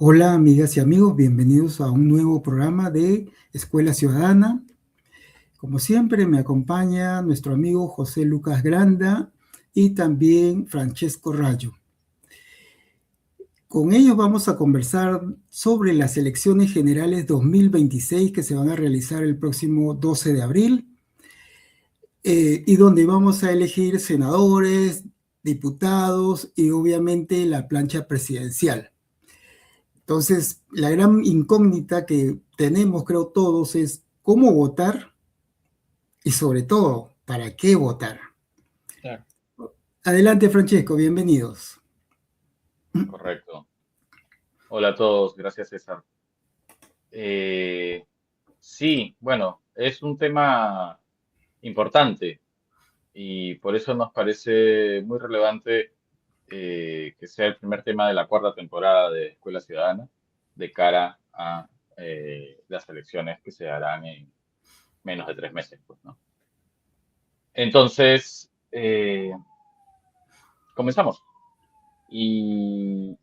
Hola amigas y amigos, bienvenidos a un nuevo programa de Escuela Ciudadana. Como siempre me acompaña nuestro amigo José Lucas Granda y también Francesco Rayo. Con ellos vamos a conversar sobre las elecciones generales 2026 que se van a realizar el próximo 12 de abril y donde vamos a elegir senadores, diputados y obviamente la plancha presidencial. Entonces, la gran incógnita que tenemos, creo todos, es cómo votar y sobre todo, ¿para qué votar? Claro. Adelante, Francesco, bienvenidos. Correcto. Hola a todos, gracias César. Eh, sí, bueno, es un tema importante y por eso nos parece muy relevante que sea el primer tema de la cuarta temporada de Escuela Ciudadana de cara a las elecciones que se harán en menos de 3 meses, pues, ¿no? Entonces, comenzamos y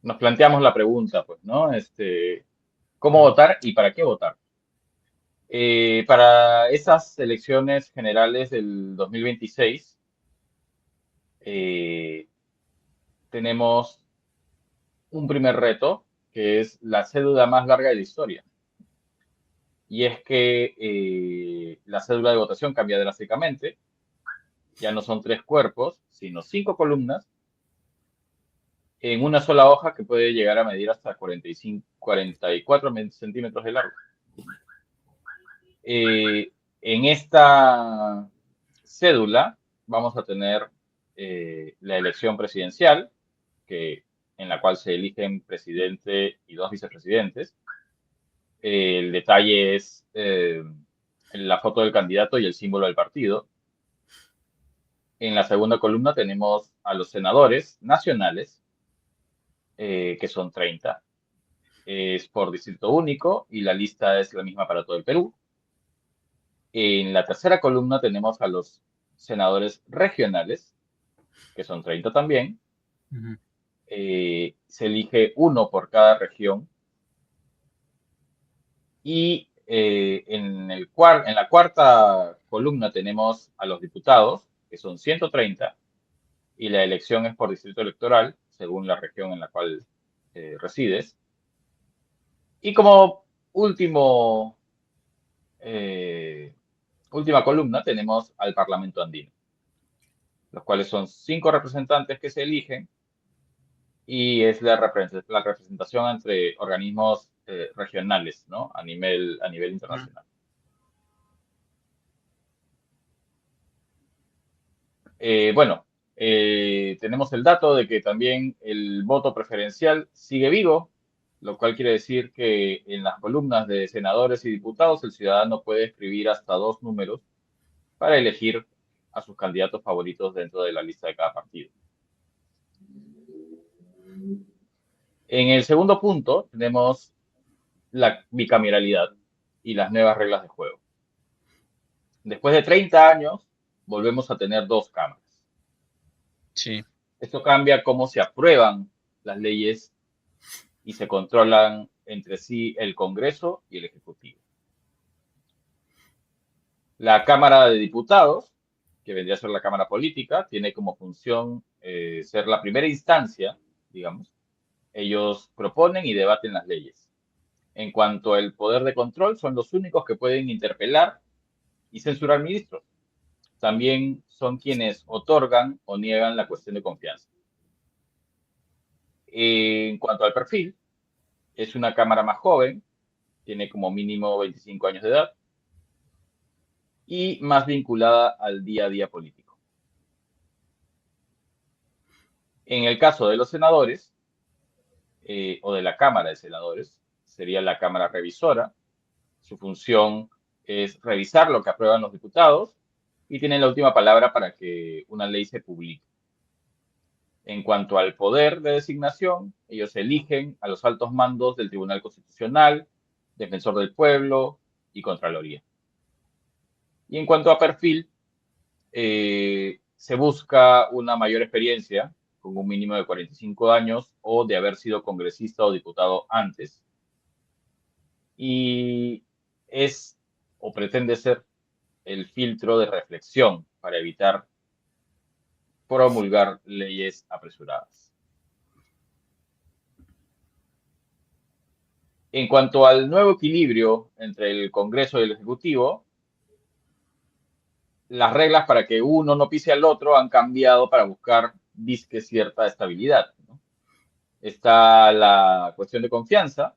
nos planteamos la pregunta, pues, ¿no? ¿Cómo votar y para qué votar? Para esas elecciones generales del 2026, eh, tenemos un primer reto, que es la cédula más larga de la historia. Y es que la cédula de votación cambia drásticamente. Ya no son 3 cuerpos, sino 5 columnas en una sola hoja que puede llegar a medir hasta 44 centímetros de largo. En esta cédula vamos a tener la elección presidencial, en la cual se eligen presidente y 2 vicepresidentes. El detalle es la foto del candidato y el símbolo del partido. En la segunda columna tenemos a los senadores nacionales, que son 30. Es por distrito único y la lista es la misma para todo el Perú. En la tercera columna tenemos a los senadores regionales, que son 30 también. Ujú. Se elige uno por cada región. Y en la cuarta columna tenemos a los diputados, que son 130, y la elección es por distrito electoral, según la región en la cual resides. Y como último, eh, última columna tenemos al Parlamento andino, los cuales son 5 representantes que se eligen y es la representación entre organismos regionales, ¿no? A nivel internacional. Bueno, tenemos el dato de que también el voto preferencial sigue vivo, lo cual quiere decir que en las columnas de senadores y diputados el ciudadano puede escribir hasta 2 números para elegir a sus candidatos favoritos dentro de la lista de cada partido. En el segundo punto tenemos la bicameralidad y las nuevas reglas de juego. Después de 30 años, volvemos a tener 2 cámaras. Sí, Esto cambia cómo se aprueban las leyes y se controlan entre sí el Congreso y el Ejecutivo. La Cámara de Diputados, que vendría a ser la Cámara Política, tiene como función ser la primera instancia, digamos. Ellos proponen y debaten las leyes. En cuanto al poder de control, son los únicos que pueden interpelar y censurar ministros. También son quienes otorgan o niegan la cuestión de confianza. En cuanto al perfil, es una Cámara más joven, tiene como mínimo 25 años de edad y más vinculada al día a día político. En el caso de los senadores, o de la Cámara de Senadores, sería la Cámara Revisora. Su función es revisar lo que aprueban los diputados y tienen la última palabra para que una ley se publique. En cuanto al poder de designación, ellos eligen a los altos mandos del Tribunal Constitucional, Defensor del Pueblo y Contraloría. Y en cuanto a perfil, se busca una mayor experiencia con un mínimo de 45 años o de haber sido congresista o diputado antes. Y es o pretende ser el filtro de reflexión para evitar promulgar leyes apresuradas. En cuanto al nuevo equilibrio entre el Congreso y el Ejecutivo, las reglas para que uno no pise al otro han cambiado para buscar disque cierta estabilidad, ¿no? Está la cuestión de confianza,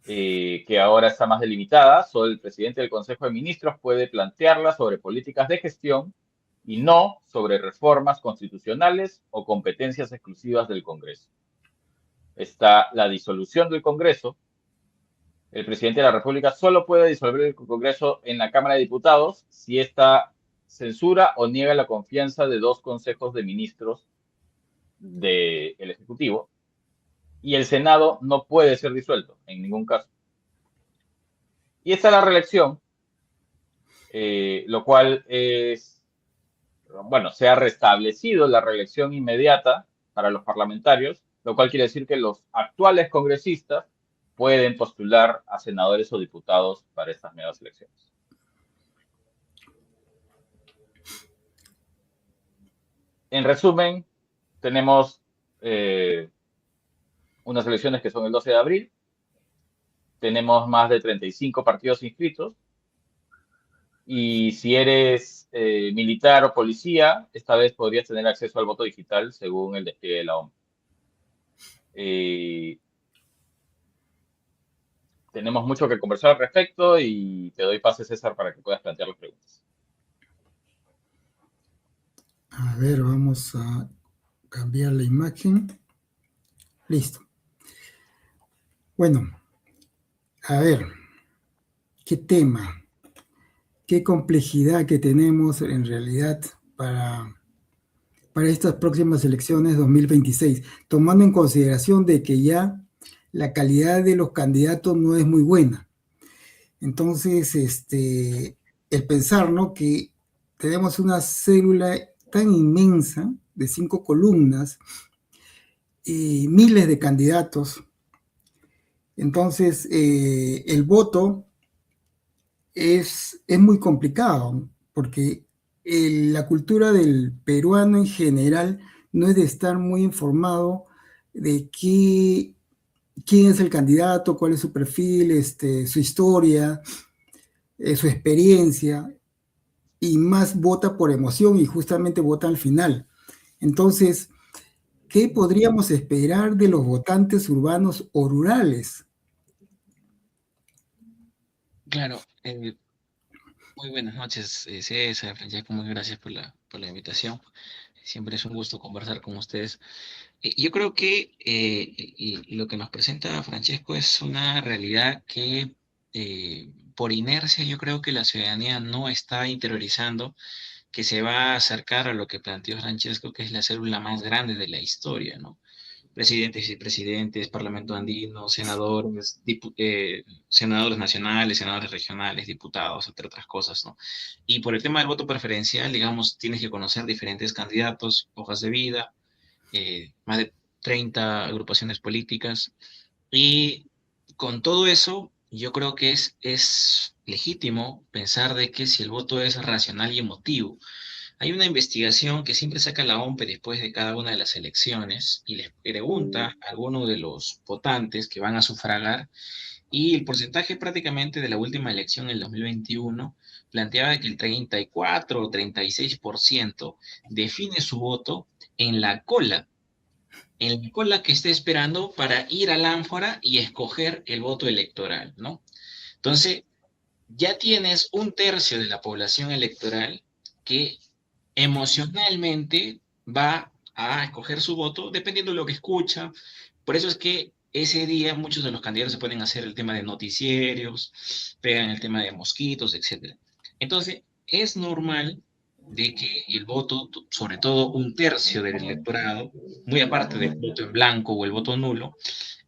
que ahora está más delimitada. Solo el presidente del Consejo de Ministros puede plantearla sobre políticas de gestión y no sobre reformas constitucionales o competencias exclusivas del Congreso. Está la disolución del Congreso. El presidente de la República solo puede disolver el Congreso en la Cámara de Diputados si esta censura o niega la confianza de 2 consejos de ministros del Ejecutivo. Y el Senado no puede ser disuelto en ningún caso. Y está la reelección, lo cual es, bueno, se ha restablecido la reelección inmediata para los parlamentarios, lo cual quiere decir que los actuales congresistas pueden postular a senadores o diputados para estas nuevas elecciones. En resumen, tenemos unas elecciones que son el 12 de abril, tenemos más de 35 partidos inscritos, y si eres militar o policía, esta vez podrías tener acceso al voto digital según el despliegue de la OMP. Tenemos mucho que conversar al respecto y te doy pase, César, para que puedas plantear las preguntas. A ver, vamos a cambiar la imagen. Listo. Bueno, a ver, qué tema, qué complejidad que tenemos en realidad para estas próximas elecciones 2026, tomando en consideración de que ya la calidad de los candidatos no es muy buena. Entonces, el pensar, ¿no?, que tenemos una célula tan inmensa de 5 columnas y miles de candidatos. Entonces, el voto es muy complicado, porque la cultura del peruano en general no es de estar muy informado de quién es el candidato, cuál es su perfil, su historia, su experiencia, y más vota por emoción y justamente vota al final. Entonces, ¿qué podríamos esperar de los votantes urbanos o rurales? Claro, muy buenas noches, César, Francesco, muy gracias por la invitación. Siempre es un gusto conversar con ustedes. Yo creo que y lo que nos presenta Francesco es una realidad que por inercia yo creo que la ciudadanía no está interiorizando, que se va a acercar a lo que planteó Francesco, que es la célula más grande de la historia, ¿no? Presidentes y presidentes, Parlamento andino, senadores, senadores nacionales, senadores regionales, diputados, entre otras cosas, ¿no? Y por el tema del voto preferencial, digamos, tienes que conocer diferentes candidatos, hojas de vida, más de 30 agrupaciones políticas, y con todo eso, yo creo que es legítimo pensar de que si el voto es racional y emotivo. Hay una investigación que siempre saca la OMPE después de cada una de las elecciones y les pregunta a alguno de los votantes que van a sufragar, y el porcentaje prácticamente de la última elección en el 2021 planteaba que el 34 o 36% define su voto en la cola, que esté esperando para ir al ánfora y escoger el voto electoral, ¿no? Entonces, ya tienes un tercio de la población electoral que emocionalmente va a escoger su voto dependiendo de lo que escucha. Por eso es que ese día muchos de los candidatos se pueden hacer el tema de noticieros, pegan el tema de mosquitos, etc. Entonces, es normal de que el voto, sobre todo un tercio del electorado, muy aparte del voto en blanco o el voto nulo,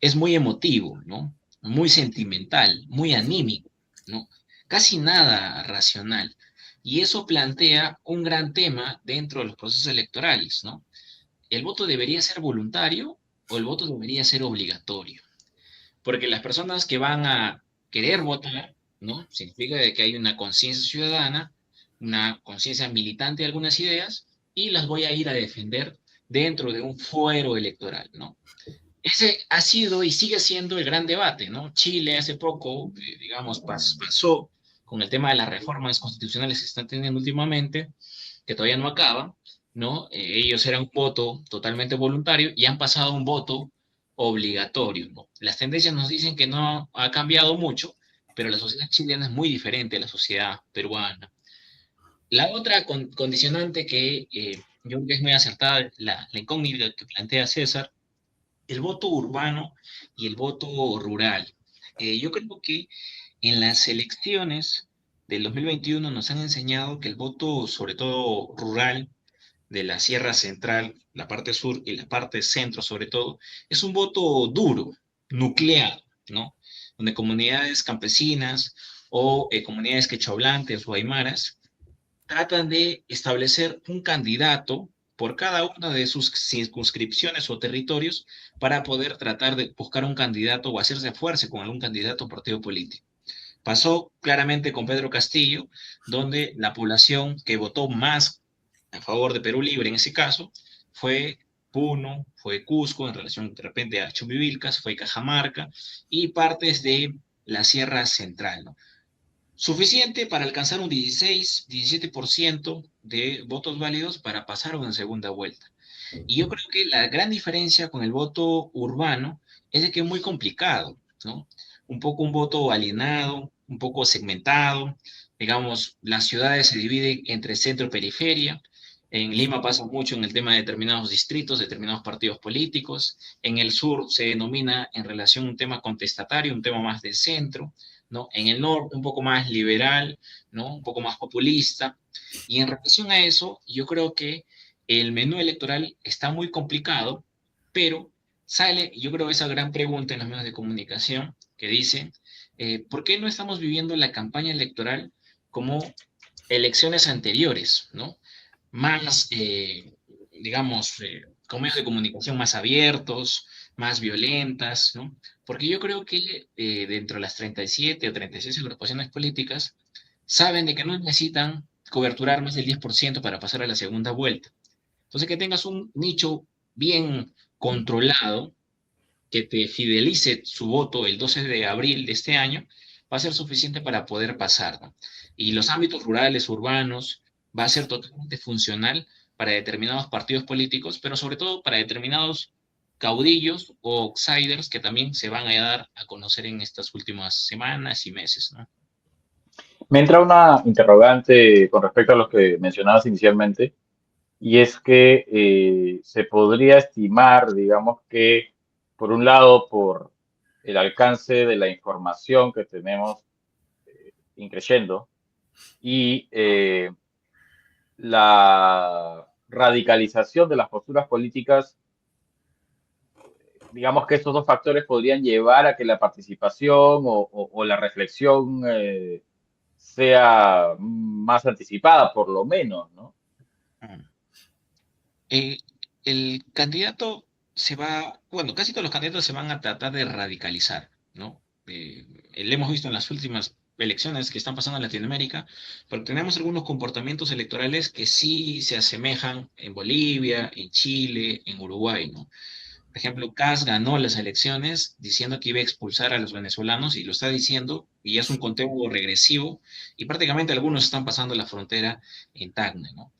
es muy emotivo, ¿no? Muy sentimental, muy anímico, ¿no? Casi nada racional. Y eso plantea un gran tema dentro de los procesos electorales, ¿no? ¿el voto debería ser voluntario o el voto debería ser obligatorio? Porque las personas que van a querer votar, ¿no? Significa de que hay una conciencia ciudadana, una conciencia militante de algunas ideas, y las voy a ir a defender dentro de un fuero electoral, ¿no? Ese ha sido y sigue siendo el gran debate, ¿no? Chile hace poco, digamos, pasó con el tema de las reformas constitucionales que se están teniendo últimamente, que todavía no acaban, ¿no? Ellos eran un voto totalmente voluntario y han pasado a un voto obligatorio, ¿no? Las tendencias nos dicen que no ha cambiado mucho, pero la sociedad chilena es muy diferente a la sociedad peruana. La otra condicionante que yo creo que es muy acertada, la incógnita que plantea César, el voto urbano y el voto rural. Yo creo que en las elecciones del 2021 nos han enseñado que el voto, sobre todo rural, de la Sierra Central, la parte sur y la parte centro sobre todo, es un voto duro, nucleado, ¿no? Donde comunidades campesinas o comunidades quechohablantes o aymaras tratan de establecer un candidato por cada una de sus circunscripciones o territorios para poder tratar de buscar un candidato o hacerse fuerza con algún candidato o partido político. Pasó claramente con Pedro Castillo, donde la población que votó más a favor de Perú Libre en ese caso fue Puno, fue Cusco, en relación de repente a Chumbivilcas, fue Cajamarca y partes de la Sierra Central, ¿no? Suficiente para alcanzar un 16-17% de votos válidos para pasar a una segunda vuelta. Y yo creo que la gran diferencia con el voto urbano es de que es muy complicado, ¿no? Un poco un voto alienado, un poco segmentado. Digamos, las ciudades se dividen entre centro y periferia. En Lima pasa mucho en el tema de determinados distritos, determinados partidos políticos. En el sur se denomina en relación a un tema contestatario, un tema más del centro, ¿no? En el norte un poco más liberal, ¿no? Un poco más populista. Y en relación a eso, yo creo que el menú electoral está muy complicado, pero sale, yo creo, esa gran pregunta en los medios de comunicación que dice, ¿por qué no estamos viviendo la campaña electoral como elecciones anteriores, ¿no? Más, digamos, con medios de comunicación más abiertos, más violentas, ¿no? Porque yo creo que dentro de las 37 o 36 agrupaciones políticas saben de que no necesitan coberturar más del 10% para pasar a la segunda vuelta. Entonces, que tengas un nicho bien controlado, que te fidelice su voto el 12 de abril de este año, va a ser suficiente para poder pasar, ¿no? Y los ámbitos rurales, urbanos, va a ser totalmente funcional para determinados partidos políticos, pero sobre todo para determinados caudillos o outsiders que también se van a dar a conocer en estas últimas semanas y meses, ¿no? Me entra una interrogante con respecto a lo que mencionabas inicialmente, y es que se podría estimar, digamos que, por un lado, por el alcance de la información que tenemos increyendo y la radicalización de las posturas políticas, digamos que estos dos factores podrían llevar a que la participación o la reflexión sea más anticipada, por lo menos, ¿no? Eh, el candidato se va, bueno, casi todos los candidatos se van a tratar de radicalizar, ¿no? Lo hemos visto en las últimas elecciones que están pasando en Latinoamérica, pero tenemos algunos comportamientos electorales que sí se asemejan en Bolivia, en Chile, en Uruguay, ¿no? Por ejemplo, Kast ganó las elecciones diciendo que iba a expulsar a los venezolanos y lo está diciendo, y ya es un conteo regresivo, y prácticamente algunos están pasando la frontera en Tacna, ¿no?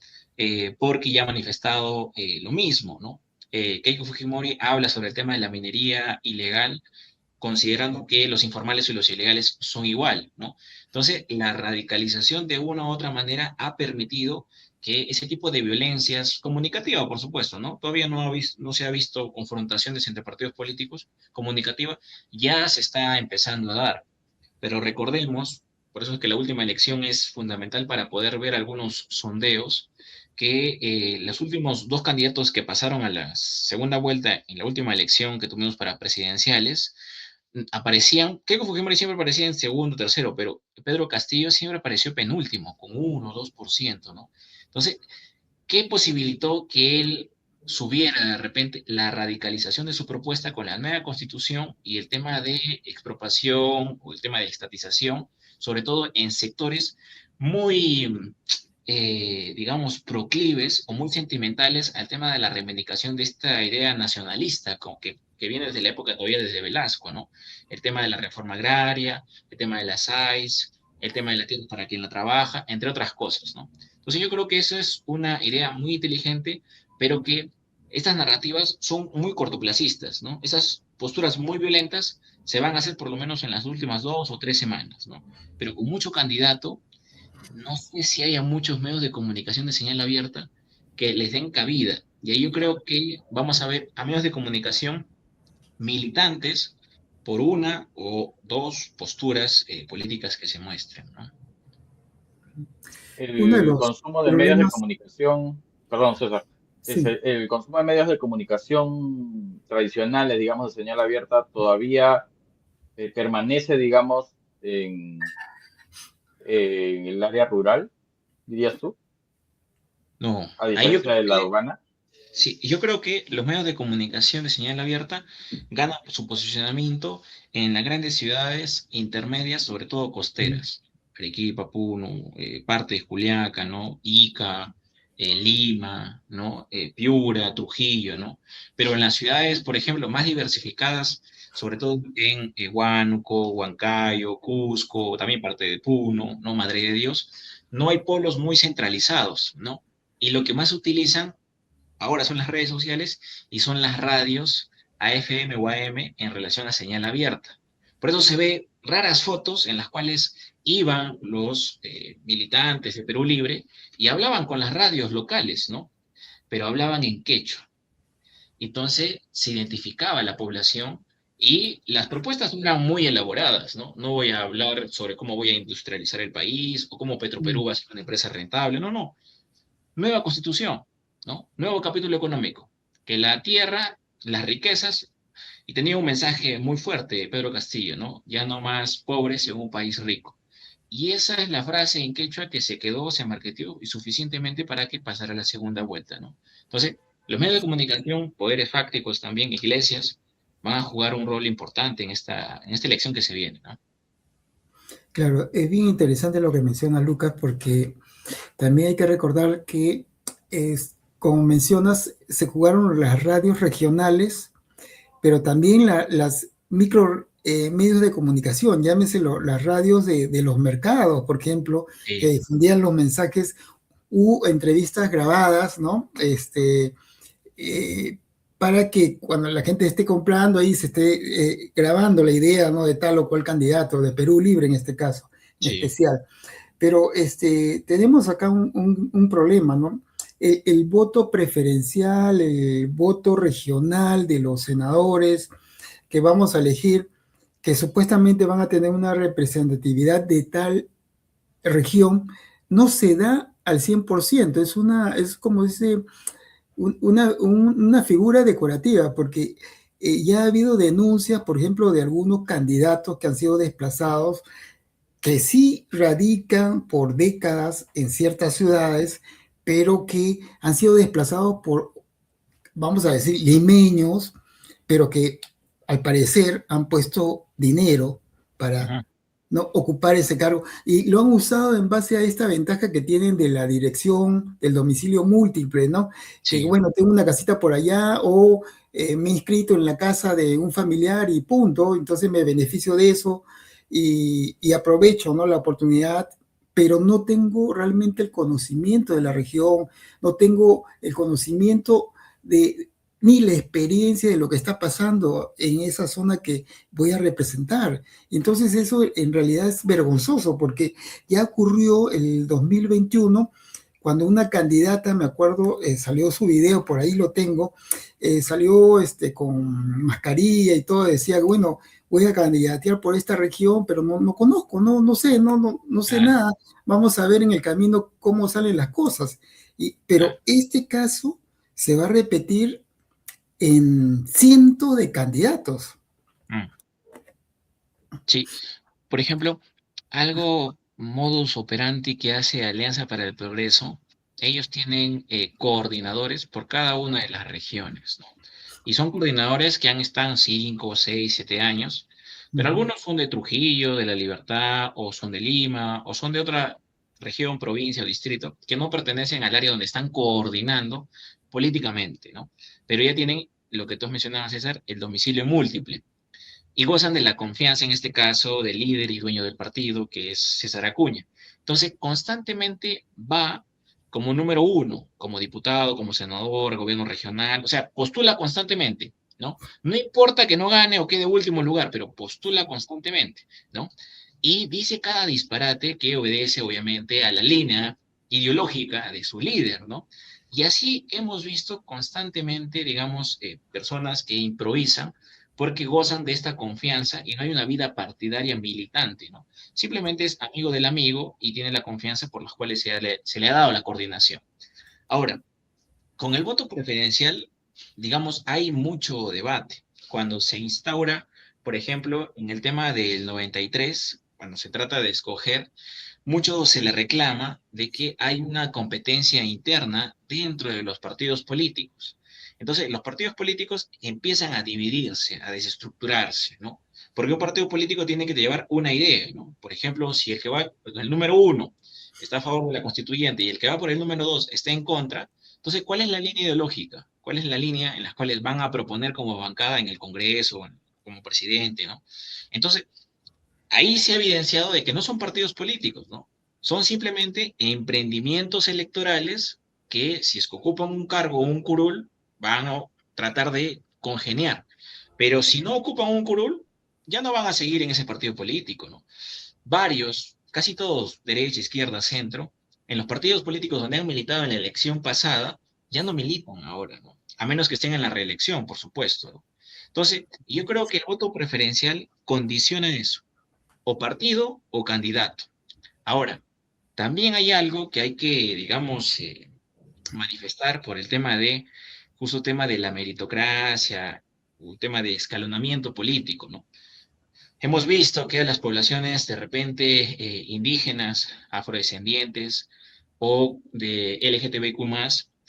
Porque ya ha manifestado lo mismo, ¿no? Keiko Fujimori habla sobre el tema de la minería ilegal, considerando que los informales y los ilegales son igual, ¿no? Entonces, la radicalización de una u otra manera ha permitido que ese tipo de violencias, comunicativa, por supuesto, ¿no? Todavía no se ha visto confrontaciones entre partidos políticos, comunicativa, ya se está empezando a dar. Pero recordemos, por eso es que la última elección es fundamental para poder ver algunos sondeos, que los últimos dos candidatos que pasaron a la segunda vuelta en la última elección que tuvimos para presidenciales, aparecían, Keiko Fujimori siempre aparecía en segundo, tercero, pero Pedro Castillo siempre apareció penúltimo, con 1 o 2%, ¿no? Entonces, ¿qué posibilitó que él subiera de repente la radicalización de su propuesta con la nueva constitución y el tema de expropiación o el tema de estatización, sobre todo en sectores muy, digamos, proclives o muy sentimentales al tema de la reivindicación de esta idea nacionalista, como que viene desde la época todavía desde Velasco, ¿no? El tema de la reforma agraria, el tema de las AIS, el tema de la tierra para quien la trabaja, entre otras cosas, ¿no? Entonces yo creo que eso es una idea muy inteligente, pero que estas narrativas son muy cortoplacistas, ¿no? Esas posturas muy violentas se van a hacer por lo menos en las últimas 2 o 3 semanas, ¿no? Pero con mucho candidato, no sé si haya muchos medios de comunicación de señal abierta que les den cabida. Y ahí yo creo que vamos a ver a medios de comunicación militantes por una o dos posturas políticas que se muestren, ¿no? Uno de El los consumo de medios de problemas, comunicación, perdón, César, sí, el consumo de medios de comunicación tradicionales, digamos, de señal abierta, todavía permanece, digamos, en el área rural, dirías tú, No, a ahí yo diferencia creo de la que urbana. sí, yo creo que los medios de comunicación de señal abierta ganan su posicionamiento en las grandes ciudades intermedias, sobre todo costeras. Arequipa, Puno, parte de Juliaca, ¿no? Ica, Lima, ¿no? Piura, Trujillo, ¿no? Pero en las ciudades, por ejemplo, más diversificadas, sobre todo en Huánuco, Huancayo, Cusco, también parte de Puno, ¿no? Madre de Dios, no hay polos muy centralizados, ¿no? Y lo que más utilizan ahora son las redes sociales y son las radios AM o AM en relación a señal abierta. Por eso se ve raras fotos en las cuales iban los militantes de Perú Libre y hablaban con las radios locales, ¿no? Pero hablaban en quechua. Entonces se identificaba la población y las propuestas no eran muy elaboradas, ¿no? No voy a hablar sobre cómo voy a industrializar el país o cómo Petroperú va a ser una empresa rentable, no, no, nueva constitución, ¿no? Nuevo capítulo económico, que la tierra, las riquezas, y tenía un mensaje muy fuerte de Pedro Castillo, ¿no? Ya no más pobres en un país rico. Y esa es la frase en quechua que se quedó, se marketeó y suficientemente para que pasara la segunda vuelta, ¿no? Entonces, los medios de comunicación, poderes fácticos también, iglesias, van a jugar un rol importante en esta elección que se viene, ¿no? claro, es bien interesante lo que menciona Lucas porque también hay que recordar que, como mencionas, se jugaron las radios regionales, pero también las micro medios de comunicación, llámese las radios de los mercados, por ejemplo, que Sí, difundían los mensajes, entrevistas grabadas, ¿no? Eh, para que cuando la gente esté comprando ahí se esté grabando la idea, ¿no? De tal o cual candidato, de Perú Libre en este caso, en sí. especial. Pero tenemos acá un problema, ¿no? El voto preferencial, el voto regional de los senadores que vamos a elegir, que supuestamente van a tener una representatividad de tal región, no se da al 100%, es como dice, una figura decorativa, porque ya ha habido denuncias, por ejemplo, de algunos candidatos que han sido desplazados que sí radican por décadas en ciertas ciudades, pero que han sido desplazados por, vamos a decir, limeños, pero que al parecer han puesto dinero para Ajá. no ocupar ese cargo y lo han usado en base a esta ventaja que tienen de la dirección del domicilio múltiple, ¿no? Que Sí, bueno, tengo una casita por allá o me he inscrito en la casa de un familiar y punto, entonces me beneficio de eso y aprovecho, ¿no? La oportunidad, pero no tengo realmente el conocimiento de la región, no tengo el conocimiento de ni la experiencia de lo que está pasando en esa zona que voy a representar. Entonces eso en realidad es vergonzoso porque ya ocurrió el 2021 cuando una candidata, me acuerdo, salió su video, por ahí lo tengo, salió con mascarilla y todo, decía, bueno, voy a candidatear por esta región, pero no conozco, no sé, no sé claro, nada, vamos a ver en el camino cómo salen las cosas. claro. Pero este caso se va a repetir en cientos de candidatos. Mm. Sí, por ejemplo, algo modus operandi que hace Alianza para el Progreso ellos tienen coordinadores por cada una de las regiones, ¿no? Y son coordinadores que han estado 5, 6, 7 años, pero Ujú. algunos son de Trujillo, de La Libertad, o son de Lima, o son de otra región, provincia o distrito, que no pertenecen al área donde están coordinando políticamente, ¿no? Pero ya tienen lo que tú mencionabas, César, el domicilio múltiple y gozan de la confianza, en este caso, del líder y dueño del partido, que es César Acuña. Entonces, constantemente va como número uno, como diputado, como senador, gobierno regional, o sea, postula constantemente, ¿no? No importa que no gane o quede último lugar, pero postula constantemente, ¿no? Y dice cada disparate que obedece, obviamente, a la línea ideológica de su líder, ¿no? Y así hemos visto constantemente, digamos, personas que improvisan porque gozan de esta confianza y no hay una vida partidaria militante, ¿no? Simplemente es amigo del amigo y tiene la confianza por las cuales se le ha dado la coordinación. Ahora, con el voto preferencial, digamos, hay mucho debate. Cuando se instaura, por ejemplo, en el tema del 93, cuando se trata de escoger, mucho se le reclama de que hay una competencia interna dentro de los partidos políticos. Entonces, los partidos políticos empiezan a dividirse, a desestructurarse, ¿no? Porque un partido político tiene que llevar una idea, ¿no? Por ejemplo, si el que va, el número uno está a favor de la constituyente y el que va por el número dos está en contra, entonces, ¿cuál es la línea ideológica? ¿Cuál es la línea en la cual van a proponer como bancada en el Congreso, como presidente, ¿no? Entonces, ahí se ha evidenciado de que no son partidos políticos, ¿no? Son simplemente emprendimientos electorales que si es que ocupan un cargo o un curul, van a tratar de congeniar. Pero si no ocupan un curul, ya no van a seguir en ese partido político, ¿no? Varios, casi todos, derecha, izquierda, centro, en los partidos políticos donde han militado en la elección pasada, ya no militan ahora, ¿no? A menos que estén en la reelección, por supuesto, ¿no? Entonces, yo creo que el voto preferencial condiciona eso, o partido o candidato. Ahora, también hay algo que hay que, digamos, manifestar por el tema de, justo tema de la meritocracia, un tema de escalonamiento político, ¿no? Hemos visto que a las poblaciones de repente indígenas, afrodescendientes o de LGTBQ+,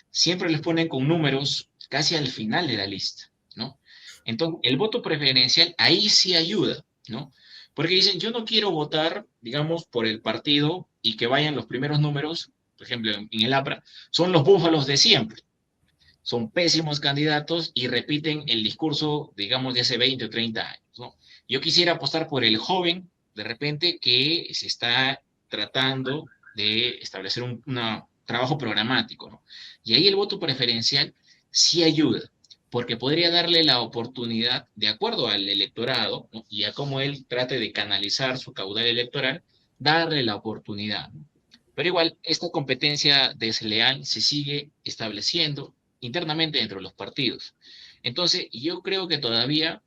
siempre les ponen con números casi al final de la lista, ¿no? Entonces, el voto preferencial ahí sí ayuda, ¿no? Porque dicen, yo no quiero votar, digamos, por el partido y que vayan los primeros números, por ejemplo, en el APRA, son los búfalos de siempre. Son pésimos candidatos y repiten el discurso, digamos, de hace 20 o 30 años, ¿no? Yo quisiera apostar por el joven, de repente, que se está tratando de establecer un trabajo programático, ¿no? Y ahí el voto preferencial sí ayuda, porque podría darle la oportunidad, de acuerdo al electorado, ¿no? Y a cómo él trate de canalizar su caudal electoral, darle la oportunidad, ¿no? Pero igual, esta competencia desleal se sigue estableciendo internamente dentro de los partidos. Entonces, yo creo que todavía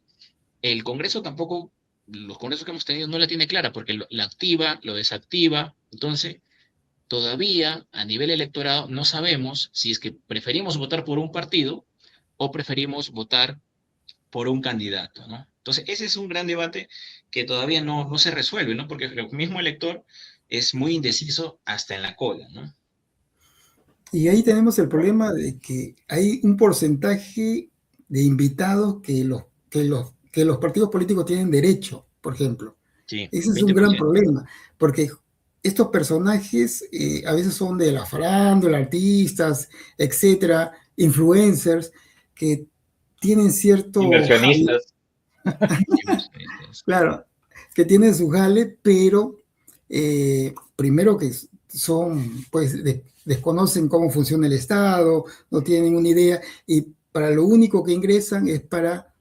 el Congreso tampoco, los congresos que hemos tenido no la tiene clara, porque la activa, lo desactiva. Entonces, todavía a nivel electorado no sabemos si es que preferimos votar por un partido o preferimos votar por un candidato, ¿no? Entonces, ese es un gran debate que todavía no se resuelve, ¿no? Porque el mismo elector es muy indeciso hasta en la cola, ¿no? Y ahí tenemos el problema de que hay un porcentaje de invitados que los partidos políticos tienen derecho, por ejemplo. Sí, Ese es un gran 20%. problema, porque estos personajes a veces son de la farándula, artistas, etcétera, influencers, que tienen cierto jale, Inversionistas. claro, que tienen su jale, pero primero que son, pues, desconocen cómo funciona el Estado, no tienen una idea, y para lo único que ingresan es para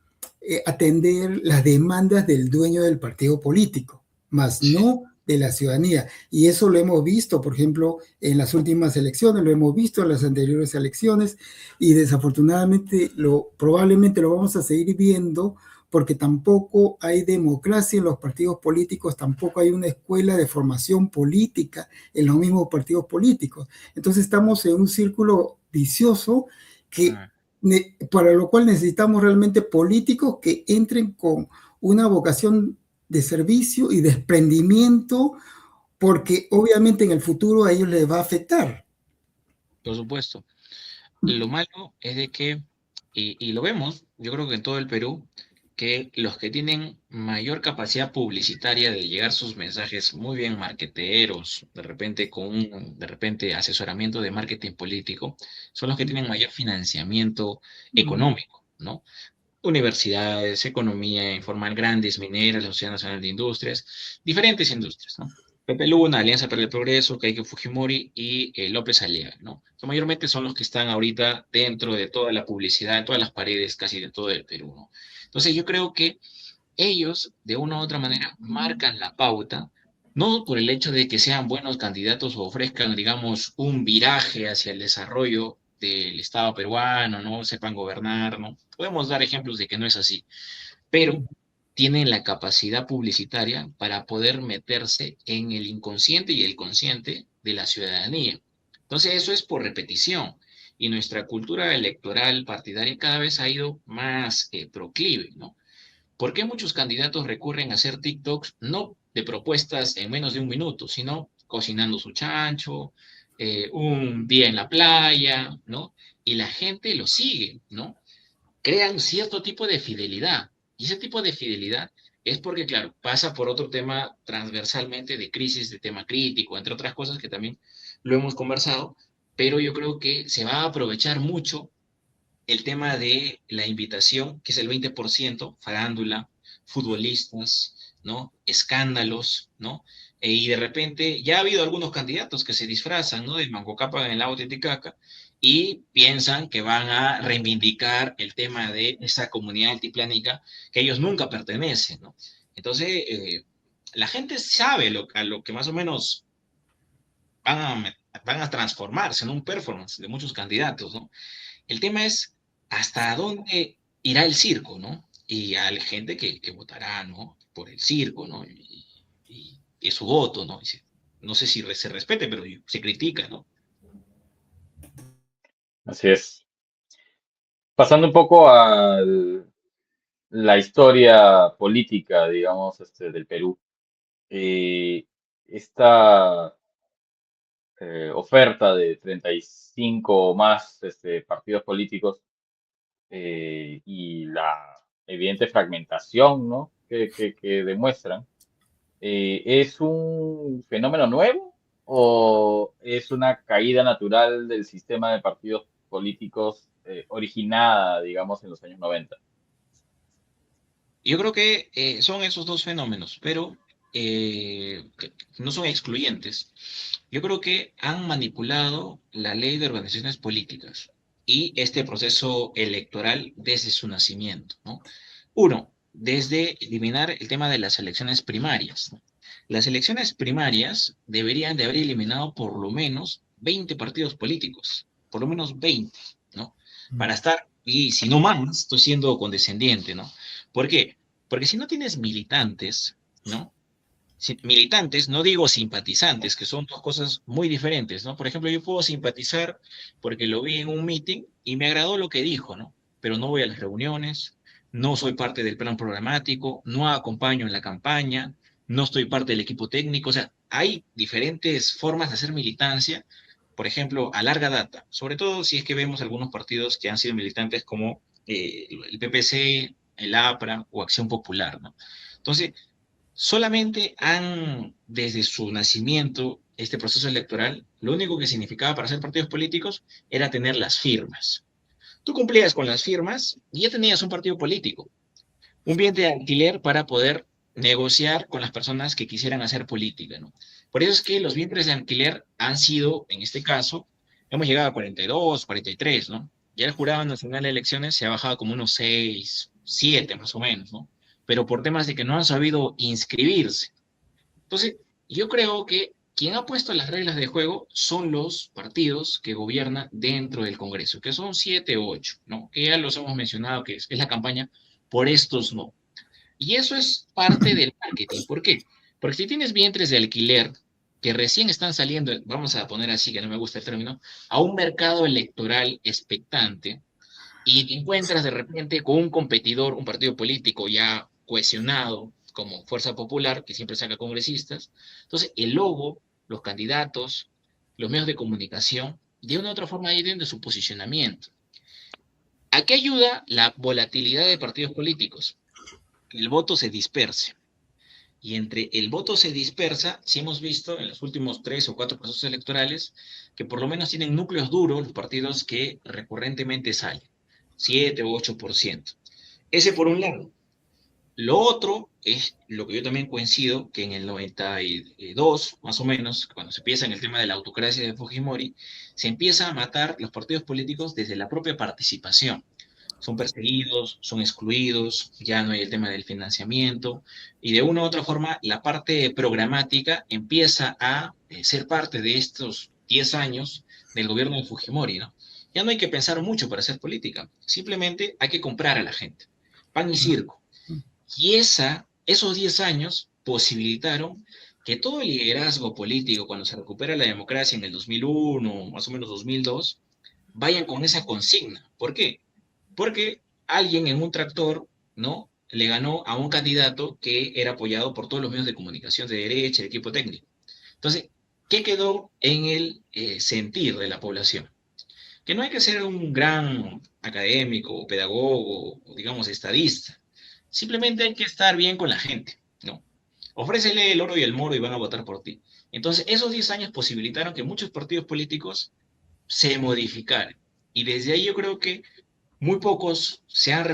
atender las demandas del dueño del partido político, más Sí. no de la ciudadanía. Y eso lo hemos visto, por ejemplo, en las últimas elecciones, lo hemos visto en las anteriores elecciones, y desafortunadamente probablemente lo vamos a seguir viendo porque tampoco hay democracia en los partidos políticos, tampoco hay una escuela de formación política en los mismos partidos políticos. Entonces estamos en un círculo vicioso que, para lo cual necesitamos realmente políticos que entren con una vocación de servicio y desprendimiento, porque obviamente en el futuro a ellos les va a afectar. Por supuesto. Lo malo es de que, y lo vemos, yo creo que en todo el Perú, que los que tienen mayor capacidad publicitaria de llegar sus mensajes muy bien marketeros, de repente con un, de repente asesoramiento de marketing político, son los que tienen mayor financiamiento económico, ¿no? Universidades, economía informal, grandes mineras, la Sociedad Nacional de Industrias, diferentes industrias, ¿no? Pepe Luna, Alianza para el Progreso, Keiko Fujimori y López Aliaga, ¿no? Mayormente son los que están ahorita dentro de toda la publicidad, en todas las paredes casi de todo el Perú, ¿no? Entonces yo creo que ellos, de una u otra manera, marcan la pauta, no por el hecho de que sean buenos candidatos o ofrezcan, digamos, un viraje hacia el desarrollo del Estado peruano, ¿no? Sepan gobernar, ¿no? Podemos dar ejemplos de que no es así, pero tienen la capacidad publicitaria para poder meterse en el inconsciente y el consciente de la ciudadanía. Entonces, eso es por repetición. Y nuestra cultura electoral partidaria cada vez ha ido más proclive, ¿no? ¿Por qué muchos candidatos recurren a hacer TikToks no de propuestas en menos de un minuto, sino cocinando su chancho, un día en la playa, ¿no? Y la gente lo sigue, ¿no? Crean cierto tipo de fidelidad. Y ese tipo de fidelidad es porque, claro, pasa por otro tema transversalmente de crisis, de tema crítico, entre otras cosas que también lo hemos conversado, pero yo creo que se va a aprovechar mucho el tema de la invitación, que es el 20%, farándula, futbolistas, ¿no? Escándalos, ¿no? Y de repente ya ha habido algunos candidatos que se disfrazan, ¿no? De Manco Cápac en el lago Titicaca y piensan que van a reivindicar el tema de esa comunidad altiplánica que ellos nunca pertenecen, ¿no? Entonces, la gente sabe a lo que más o menos van a transformarse en un performance de muchos candidatos, ¿no? El tema es hasta dónde irá el circo, ¿no? Y hay gente que votará, ¿no? Por el circo, ¿no? Y es su voto, ¿no? No sé si se respete, pero se critica, ¿no? Así es. Pasando un poco a la historia política, digamos, del Perú. Esta oferta de 35 o más partidos políticos y la evidente fragmentación, ¿no? que demuestran, ¿es un fenómeno nuevo o es una caída natural del sistema de partidos políticos originada, digamos, en los años 90? Yo creo que son esos dos fenómenos, pero que no son excluyentes. Yo creo que han manipulado la ley de organizaciones políticas y este proceso electoral desde su nacimiento, ¿no? Uno, desde eliminar el tema de las elecciones primarias, ¿no? Las elecciones primarias deberían de haber eliminado por lo menos 20 partidos políticos, por lo menos 20, ¿no? Para estar, y si no más, estoy siendo condescendiente, ¿no? ¿Por qué? Porque si no tienes militantes, ¿no? Militantes, no digo simpatizantes, que son dos cosas muy diferentes, ¿no? Por ejemplo, yo puedo simpatizar porque lo vi en un meeting y me agradó lo que dijo, ¿no? Pero no voy a las reuniones, no soy parte del plan programático, no acompaño en la campaña, no estoy parte del equipo técnico, o sea, hay diferentes formas de hacer militancia, por ejemplo, a larga data, sobre todo si es que vemos algunos partidos que han sido militantes como el PPC, el APRA o Acción Popular, ¿no? Entonces, solamente han, desde su nacimiento, este proceso electoral, lo único que significaba para ser partidos políticos era tener las firmas. Tú cumplías con las firmas y ya tenías un partido político, un bien de alquiler para poder negociar con las personas que quisieran hacer política, ¿no? Por eso es que los vientres de alquiler han sido, en este caso, hemos llegado a 42, 43, ¿no? Ya el Jurado Nacional de Elecciones se ha bajado como unos 6, 7 más o menos, ¿no? Pero por temas de que no han sabido inscribirse. Entonces, yo creo que quien ha puesto las reglas de juego son los partidos que gobiernan dentro del Congreso, que son 7 o 8, ¿no? Que ya los hemos mencionado, que es la campaña por estos no. Y eso es parte del marketing. ¿Por qué? Porque si tienes vientres de alquiler que recién están saliendo, vamos a poner así, que no me gusta el término, a un mercado electoral expectante, y te encuentras de repente con un competidor, un partido político ya cohesionado como Fuerza Popular, que siempre saca congresistas. Entonces, el logo, los candidatos, los medios de comunicación de una u otra forma ahí de su posicionamiento. ¿A qué ayuda la volatilidad de partidos políticos? Que el voto se disperse. Y entre el voto se dispersa, sí hemos visto en los últimos 3 o 4 procesos electorales que por lo menos tienen núcleos duros los partidos que recurrentemente salen, 7 o 8%. Ese por un lado. Lo otro es lo que yo también coincido, que en el 92, más o menos, cuando se empieza en el tema de la autocracia de Fujimori, se empieza a matar los partidos políticos desde la propia participación. Son perseguidos, son excluidos, ya no hay el tema del financiamiento, y de una u otra forma la parte programática empieza a ser parte de estos 10 años del gobierno de Fujimori, ¿no? Ya no hay que pensar mucho para hacer política, simplemente hay que comprar a la gente, pan y circo. Y esos 10 años posibilitaron que todo el liderazgo político, cuando se recupera la democracia en el 2001, más o menos 2002, vayan con esa consigna. ¿Por qué? Porque alguien en un tractor, ¿no? Le ganó a un candidato que era apoyado por todos los medios de comunicación de derecha, el equipo técnico. Entonces, ¿qué quedó en el sentir de la población? Que no hay que ser un gran académico, o pedagogo, o digamos estadista. Simplemente hay que estar bien con la gente, ¿no? Ofrécele el oro y el moro y van a votar por ti. Entonces, esos 10 años posibilitaron que muchos partidos políticos se modificaran. Y desde ahí yo creo que muy pocos se han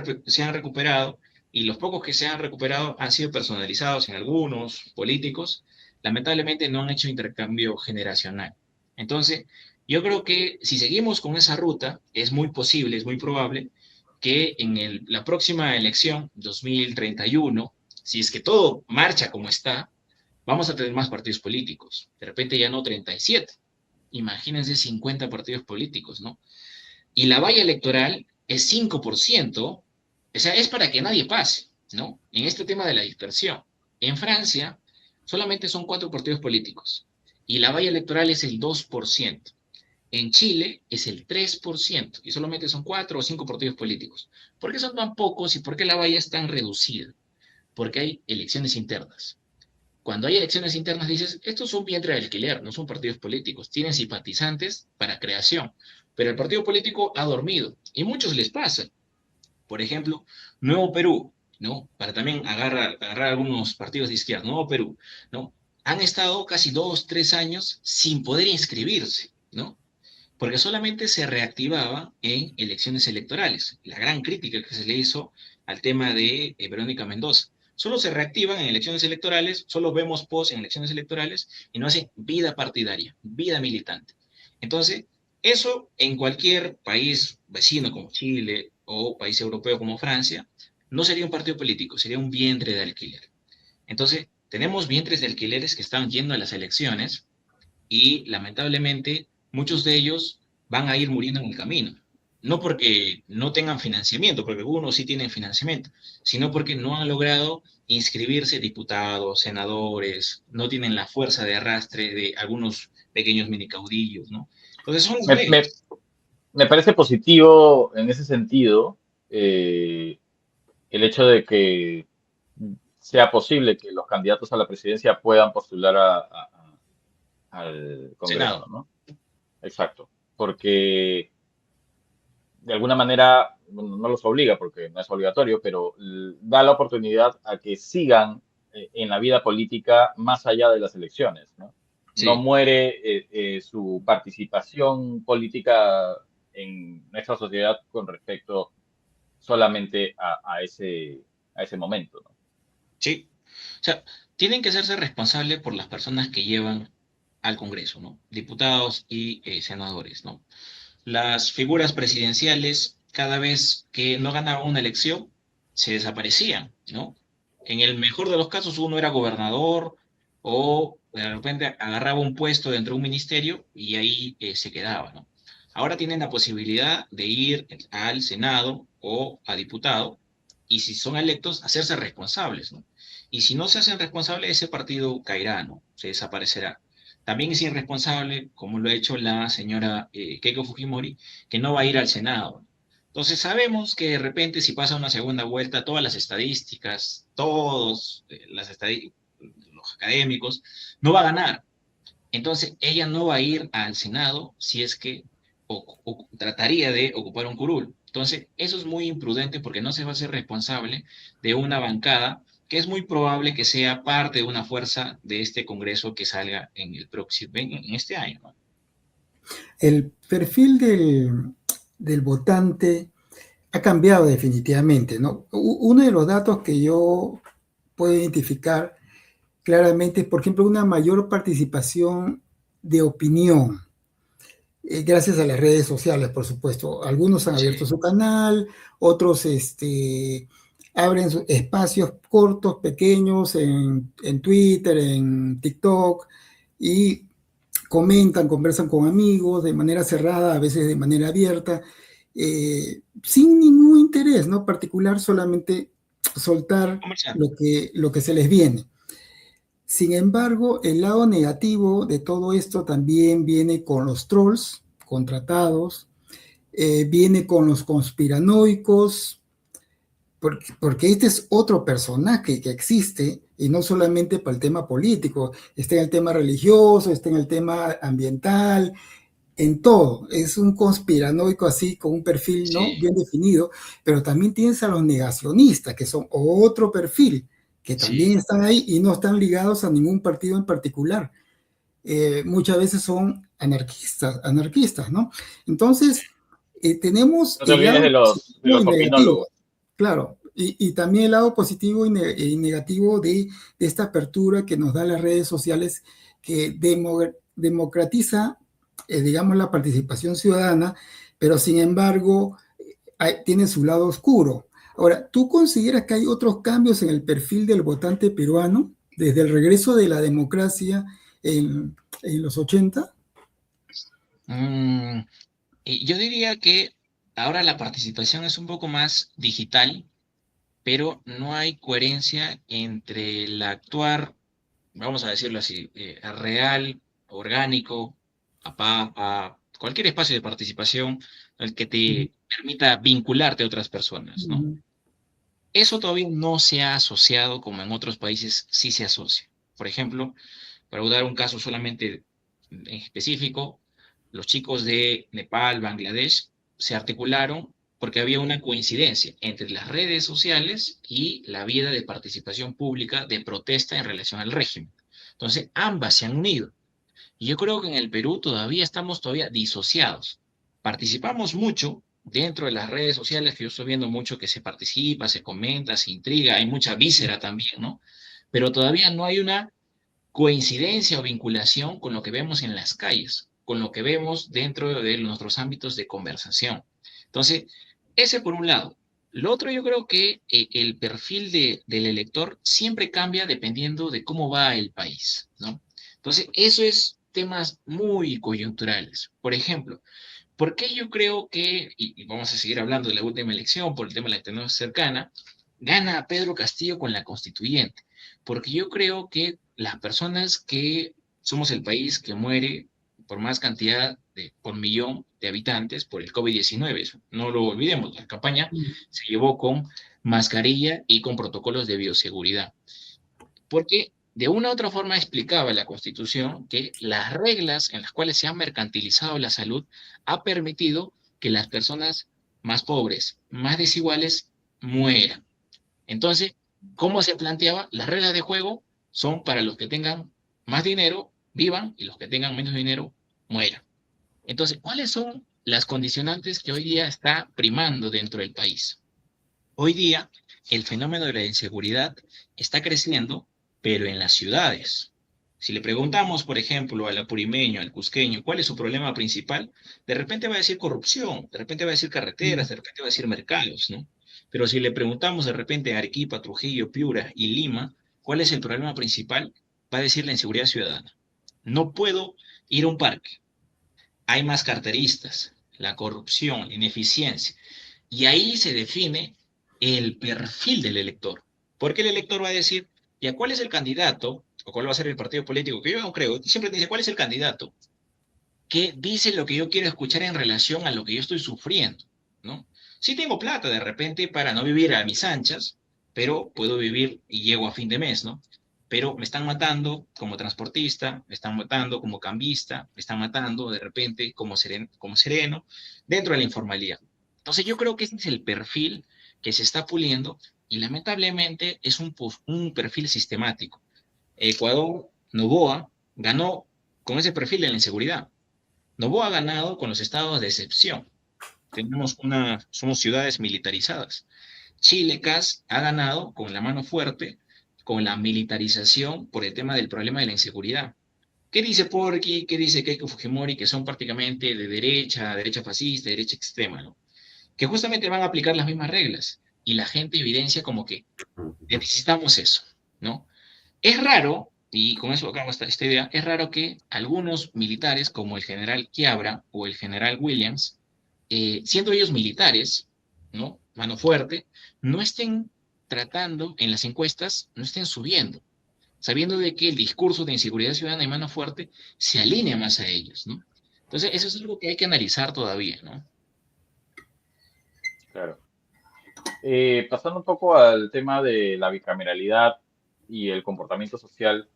recuperado, y los pocos que se han recuperado han sido personalizados en algunos políticos. Lamentablemente no han hecho intercambio generacional. Entonces, yo creo que si seguimos con esa ruta, es muy posible, es muy probable que en la próxima elección, 2031, si es que todo marcha como está, vamos a tener más partidos políticos. De repente ya no 37. Imagínense 50 partidos políticos, ¿no? Y la valla electoral es 5%, o sea, es para que nadie pase, ¿no? En este tema de la dispersión. En Francia solamente son 4 partidos políticos y la valla electoral es el 2%. En Chile es el 3% y solamente son 4 o 5 partidos políticos. ¿Por qué son tan pocos y por qué la valla es tan reducida? Porque hay elecciones internas. Cuando hay elecciones internas dices, estos son vientre de alquiler, no son partidos políticos, tienen simpatizantes para creación, pero el partido político ha dormido y muchos les pasa. Por ejemplo, Nuevo Perú, ¿no? Para también agarrar algunos partidos de izquierda, Nuevo Perú, ¿no? Han estado casi 2, 3 años sin poder inscribirse, ¿no? Porque solamente se reactivaba en elecciones electorales. La gran crítica que se le hizo al tema de Verónica Mendoza. Solo se reactivan en elecciones electorales, solo vemos post en elecciones electorales y no hacen vida partidaria, vida militante. Entonces, eso en cualquier país vecino como Chile o país europeo como Francia, no sería un partido político, sería un vientre de alquiler. Entonces, tenemos vientres de alquileres que están yendo a las elecciones y lamentablemente muchos de ellos van a ir muriendo en el camino. No porque no tengan financiamiento, porque algunos sí tienen financiamiento, sino porque no han logrado inscribirse diputados, senadores, no tienen la fuerza de arrastre de algunos pequeños minicaudillos, ¿no? Entonces son las Me, me- reglas. me parece positivo en ese sentido el hecho de que sea posible que los candidatos a la presidencia puedan postular al Congreso, Senado. ¿no? Exacto, porque de alguna manera bueno, no los obliga porque no es obligatorio, pero da la oportunidad a que sigan en la vida política más allá de las elecciones, ¿no? No Sí. muere su participación política en nuestra sociedad con respecto solamente a ese momento, ¿no? Sí. O sea, tienen que hacerse responsables por las personas que llevan al Congreso, ¿no? Diputados y senadores, ¿no? Las figuras presidenciales, cada vez que no ganaban una elección, se desaparecían, ¿no? En el mejor de los casos, uno era gobernador o de repente agarraba un puesto dentro de un ministerio y ahí se quedaba, ¿no? Ahora tienen la posibilidad de ir al Senado o a diputado y si son electos, hacerse responsables, ¿no? Y si no se hacen responsables, ese partido caerá, ¿no? Se desaparecerá. También es irresponsable, como lo ha hecho la señora Keiko Fujimori, que no va a ir al Senado. Entonces sabemos que de repente si pasa una segunda vuelta, todas las estadísticas, todos los académicos, no va a ganar. Entonces ella no va a ir al Senado si es que o trataría de ocupar un curul. Entonces, eso es muy imprudente porque no se va a ser responsable de una bancada que es muy probable que sea parte de una fuerza de este Congreso que salga en el próximo, en este año, ¿no? El perfil del votante ha cambiado definitivamente, ¿no? Uno de los datos que yo puedo identificar claramente es, por ejemplo, una mayor participación de opinión, gracias a las redes sociales, por supuesto. Algunos han abierto Sí, su canal, otros abren espacios cortos, pequeños en Twitter, en TikTok, y comentan, conversan con amigos de manera cerrada, a veces de manera abierta, sin ningún interés, ¿no? Particular, solamente soltar conversar. lo que se les viene. Sin embargo, el lado negativo de todo esto también viene con los trolls contratados, viene con los conspiranoicos, porque este es otro personaje que existe, y no solamente para el tema político, está en el tema religioso, está en el tema ambiental, en todo. Es un conspiranoico así, con un perfil, ¿no?, Sí, bien definido, pero también tienes a los negacionistas, que son otro perfil, que sí, también están ahí y no están ligados a ningún partido en particular. Muchas veces son anarquistas, ¿no? Entonces, tenemos No te el olvides lado de positivo y los negativo, opinólogos. claro, y también el lado positivo y negativo de esta apertura que nos da las redes sociales, que democratiza, digamos, la participación ciudadana, pero sin embargo, tiene su lado oscuro. Ahora, ¿tú consideras que hay otros cambios en el perfil del votante peruano desde el regreso de la democracia en los 80? Mm, y yo diría que ahora la participación es un poco más digital, pero no hay coherencia entre el actuar, vamos a decirlo así, real, orgánico, a cualquier espacio de participación al que te permita vincularte a otras personas, ¿no? Eso todavía no se ha asociado como en otros países sí se asocia. Por ejemplo, para dar un caso solamente en específico, los chicos de Nepal, Bangladesh, se articularon porque había una coincidencia entre las redes sociales y la vida de participación pública de protesta en relación al régimen. Entonces, ambas se han unido. Y yo creo que en el Perú todavía estamos todavía disociados. Participamos mucho dentro de las redes sociales, que yo estoy viendo mucho que se participa, se comenta, se intriga, hay mucha víscera también, ¿no? Pero todavía no hay una coincidencia o vinculación con lo que vemos en las calles, con lo que vemos dentro de nuestros ámbitos de conversación. Entonces, ese por un lado. Lo otro, yo creo que el perfil del elector siempre cambia dependiendo de cómo va el país, ¿no? Entonces, eso es temas muy coyunturales. Por ejemplo, ¿por qué yo creo que, y vamos a seguir hablando de la última elección por el tema de la elección cercana, gana Pedro Castillo con la constituyente? Porque yo creo que las personas que somos el país que muere por más cantidad por millón de habitantes por el COVID-19, no lo olvidemos, la campaña se llevó con mascarilla y con protocolos de bioseguridad. Porque de una u otra forma explicaba la Constitución que las reglas en las cuales se ha mercantilizado la salud ha permitido que las personas más pobres, más desiguales, mueran. Entonces, ¿cómo se planteaba? Las reglas de juego son para los que tengan más dinero, vivan, y los que tengan menos dinero, mueran. Entonces, ¿cuáles son las condicionantes que hoy día está primando dentro del país? Hoy día, el fenómeno de la inseguridad está creciendo, pero en las ciudades. Si le preguntamos, por ejemplo, al apurimeño, al cusqueño, cuál es su problema principal, de repente va a decir corrupción, de repente va a decir carreteras, de repente va a decir mercados, ¿no? Pero si le preguntamos de repente a Arequipa, Trujillo, Piura y Lima, ¿cuál es el problema principal? Va a decir la inseguridad ciudadana. No puedo ir a un parque. Hay más carteristas, la corrupción, la ineficiencia. Y ahí se define el perfil del elector. Porque el elector va a decir, ¿ya cuál es el candidato? O cuál va a ser el partido político, que yo no creo. Siempre dice, ¿cuál es el candidato? Que dice lo que yo quiero escuchar en relación a lo que yo estoy sufriendo, ¿no? Sí tengo plata de repente para no vivir a mis anchas, pero puedo vivir y llego a fin de mes, ¿no? pero me están matando como transportista, me están matando como cambista, me están matando de repente como sereno dentro de la informalidad. Entonces yo creo que ese es el perfil que se está puliendo y lamentablemente es un perfil sistemático. Ecuador, Noboa, ganó con ese perfil de la inseguridad. Noboa ha ganado con los estados de excepción. Somos ciudades militarizadas. Chile, CAS, ha ganado con la mano fuerte, con la militarización por el tema del problema de la inseguridad. ¿Qué dice Porky? ¿Qué dice Keiko Fujimori? Que son prácticamente de derecha fascista, derecha extrema, ¿no? Que justamente van a aplicar las mismas reglas. Y la gente evidencia como que necesitamos eso, ¿no? Es raro, y con eso acabo esta idea, es raro que algunos militares, como el general Quiabra o el general Williams, siendo ellos militares, ¿no? Mano fuerte, no estén tratando en las encuestas, no estén subiendo, sabiendo de que el discurso de inseguridad ciudadana y mano fuerte se alinea más a ellos, ¿no? Entonces, eso es algo que hay que analizar todavía, ¿no? Claro. Pasando un poco al tema de la bicameralidad y el comportamiento social,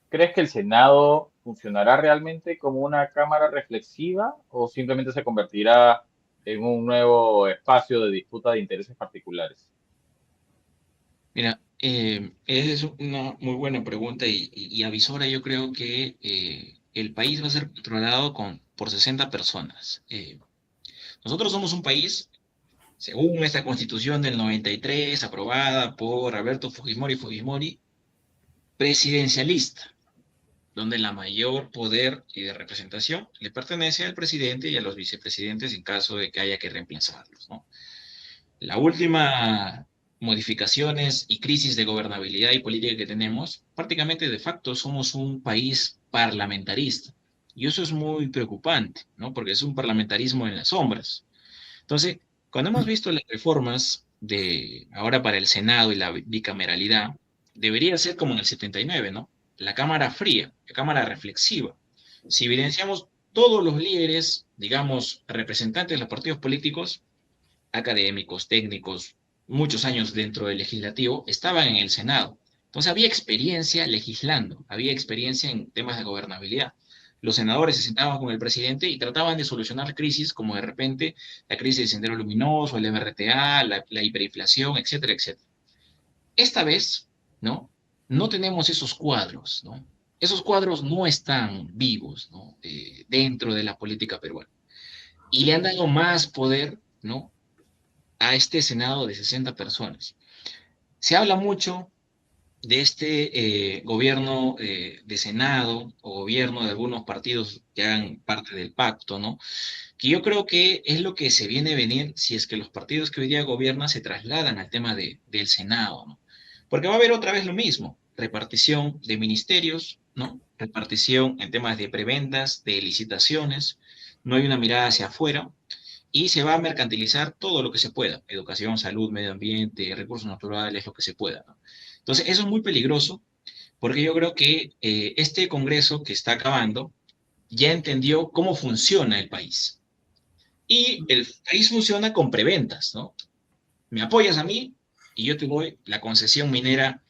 ¿crees que el Senado funcionará realmente como una cámara reflexiva o simplemente se convertirá en un nuevo espacio de disputa de intereses particulares? Mira, esa es una muy buena pregunta y avisora. Yo creo que el país va a ser controlado por 60 personas. Nosotros somos un país, según esta constitución del 93, aprobada por Alberto Fujimori, presidencialista, donde la mayor poder y de representación le pertenece al presidente y a los vicepresidentes en caso de que haya que reemplazarlos, ¿no? La última modificaciones y crisis de gobernabilidad y política que tenemos, prácticamente de facto somos un país parlamentarista. Y eso es muy preocupante, ¿no? Porque es un parlamentarismo en las sombras. Entonces, cuando hemos visto las reformas de ahora para el Senado y la bicameralidad, debería ser como en el 79, ¿no? La Cámara fría, la Cámara reflexiva. Si evidenciamos todos los líderes, digamos, representantes de los partidos políticos, académicos, técnicos, muchos años dentro del legislativo, estaban en el Senado. Entonces había experiencia legislando, había experiencia en temas de gobernabilidad. Los senadores se sentaban con el presidente y trataban de solucionar crisis como de repente la crisis del Sendero Luminoso, el MRTA, la hiperinflación, etcétera, etcétera. Esta vez, ¿no? No tenemos esos cuadros, ¿no? Esos cuadros no están vivos, ¿no? Dentro de la política peruana. Y le han dado más poder, ¿no? A este Senado de 60 personas. Se habla mucho de este gobierno de Senado o gobierno de algunos partidos que hagan parte del pacto, ¿no? Que yo creo que es lo que se viene a venir si es que los partidos que hoy día gobiernan se trasladan al tema del Senado, ¿no? Porque va a haber otra vez lo mismo, repartición de ministerios, ¿no? Repartición en temas de prebendas, de licitaciones, no hay una mirada hacia afuera, y se va a mercantilizar todo lo que se pueda, educación, salud, medio ambiente, recursos naturales, lo que se pueda, ¿no? Entonces, eso es muy peligroso porque yo creo que este Congreso que está acabando ya entendió cómo funciona el país. Y el país funciona con preventas, ¿no? Me apoyas a mí y yo te doy la concesión minera,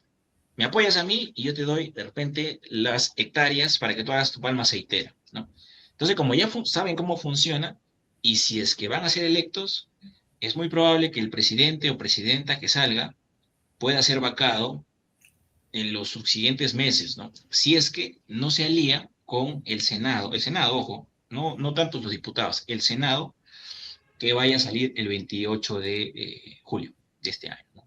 me apoyas a mí y yo te doy de repente las hectáreas para que tú hagas tu palma aceitera, ¿no? Entonces, como ya saben cómo funciona, y si es que van a ser electos, es muy probable que el presidente o presidenta que salga pueda ser vacado en los subsiguientes meses, ¿no? Si es que no se alía con el Senado, ojo, no tanto los diputados, el Senado que vaya a salir el 28 de julio de este año, ¿no?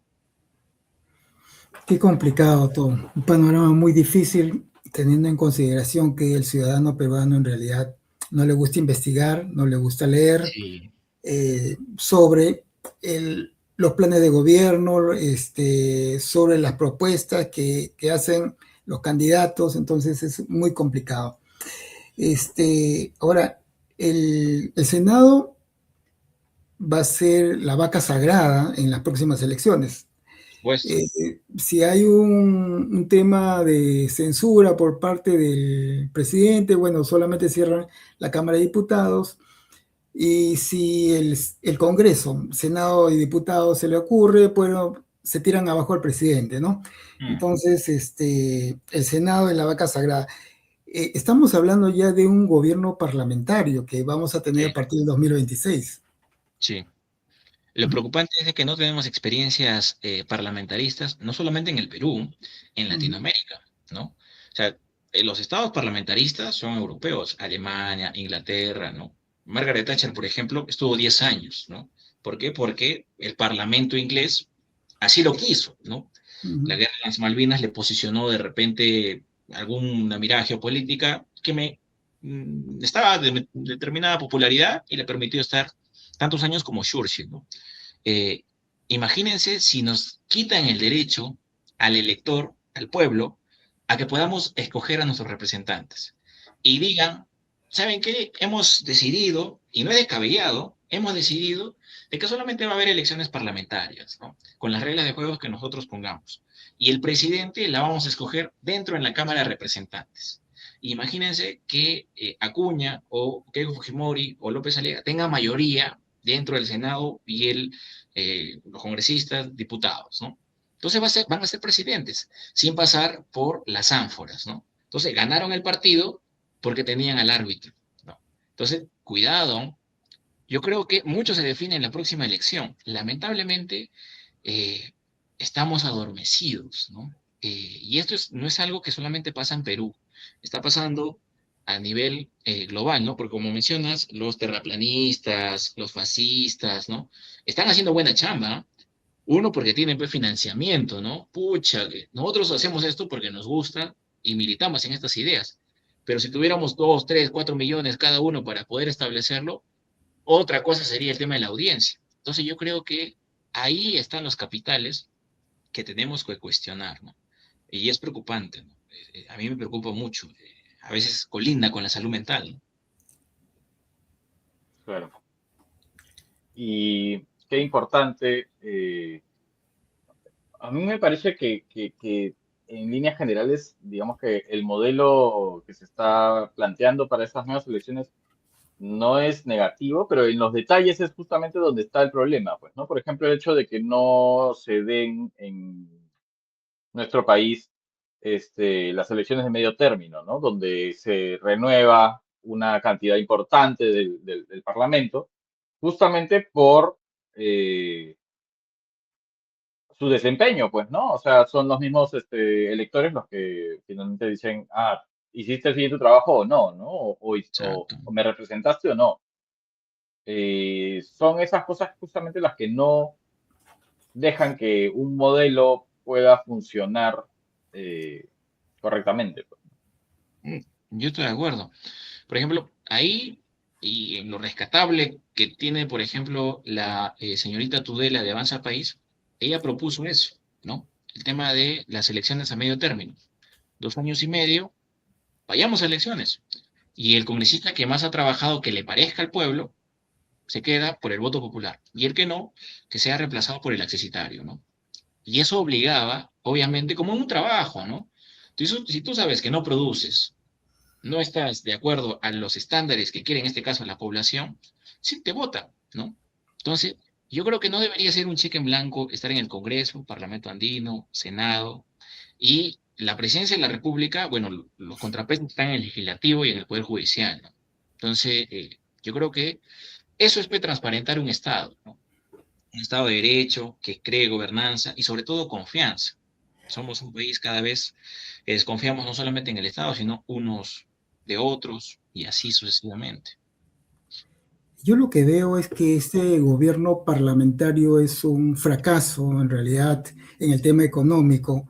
Qué complicado todo, un panorama muy difícil, teniendo en consideración que el ciudadano peruano en realidad no le gusta investigar, no le gusta leer Sí. sobre los planes de gobierno, sobre las propuestas que hacen los candidatos, entonces es muy complicado. Ahora, el Senado va a ser la vaca sagrada en las próximas elecciones. Pues, Si hay un tema de censura por parte del presidente, bueno, solamente cierran la Cámara de Diputados. Y si el Congreso, Senado y Diputados se le ocurre, bueno, se tiran abajo al presidente, ¿no? Entonces, el Senado es la vaca sagrada. Estamos hablando ya de un gobierno parlamentario que vamos a tener a partir del 2026. Sí. Lo preocupante es de que no tenemos experiencias parlamentaristas, no solamente en el Perú, en Latinoamérica, ¿no? O sea, los estados parlamentaristas son europeos, Alemania, Inglaterra, ¿no? Margaret Thatcher, por ejemplo, estuvo 10 años, ¿no? ¿Por qué? Porque el parlamento inglés así lo quiso, ¿no? La guerra de las Malvinas le posicionó de repente alguna mirada geopolítica que estaba de determinada popularidad y le permitió estar tantos años como Churchill, ¿no? Imagínense si nos quitan el derecho al elector, al pueblo, a que podamos escoger a nuestros representantes y digan, ¿saben qué? Hemos decidido, y no es descabellado, hemos decidido de que solamente va a haber elecciones parlamentarias, ¿no? Con las reglas de juego que nosotros pongamos. Y el presidente la vamos a escoger dentro en la Cámara de Representantes. Imagínense que Acuña o Keiko Fujimori o López Aliaga tengan mayoría dentro del Senado y los congresistas, diputados, ¿no? Entonces van a ser presidentes, sin pasar por las ánforas, ¿no? Entonces ganaron el partido porque tenían al árbitro, ¿no? Entonces, cuidado, yo creo que mucho se define en la próxima elección. Lamentablemente, estamos adormecidos, ¿no? Y esto no es algo que solamente pasa en Perú, está pasando a nivel global, ¿no? Porque como mencionas, los terraplanistas, los fascistas, ¿no? Están haciendo buena chamba. Uno, porque tienen pues, financiamiento, ¿no? Pucha, nosotros hacemos esto porque nos gusta y militamos en estas ideas. Pero si tuviéramos 2, 3, 4 millones cada uno para poder establecerlo, otra cosa sería el tema de la audiencia. Entonces yo creo que ahí están los capitales que tenemos que cuestionar, ¿no? Y es preocupante, ¿no? A mí me preocupa mucho. A veces colinda con la salud mental, ¿no? Claro. Y qué importante. A mí me parece que en líneas generales, digamos que el modelo que se está planteando para estas nuevas elecciones no es negativo, pero en los detalles es justamente donde está el problema, pues, ¿no? Por ejemplo, el hecho de que no se den en nuestro país las elecciones de medio término, ¿no? Donde se renueva una cantidad importante del Parlamento, justamente por su desempeño, pues, ¿no? O sea, son los mismos electores los que finalmente dicen, ah, hiciste el siguiente trabajo o no, ¿no? O me representaste o no. Son esas cosas justamente las que no dejan que un modelo pueda funcionar correctamente, pues. Yo estoy de acuerdo. Por ejemplo, ahí, y en lo rescatable que tiene, por ejemplo, la señorita Tudela de Avanza País, ella propuso eso, ¿no? El tema de las elecciones a medio término. 2 años y medio, vayamos a elecciones. Y el congresista que más ha trabajado que le parezca al pueblo, se queda por el voto popular. Y el que no, que sea reemplazado por el accesitario, ¿no? Y eso obligaba, obviamente, como en un trabajo, ¿no? Entonces, si tú sabes que no produces, no estás de acuerdo a los estándares que quiere en este caso la población, sí te vota, ¿no? Entonces, yo creo que no debería ser un cheque en blanco estar en el Congreso, Parlamento Andino, Senado y la presidencia de la República, bueno, los contrapesos están en el legislativo y en el Poder Judicial, ¿no? Entonces, yo creo que eso es transparentar un Estado, ¿no? Un Estado de Derecho que cree gobernanza y sobre todo confianza. Somos un país cada vez que desconfiamos no solamente en el Estado, sino unos de otros y así sucesivamente. Yo lo que veo es que este gobierno parlamentario es un fracaso en realidad en el tema económico,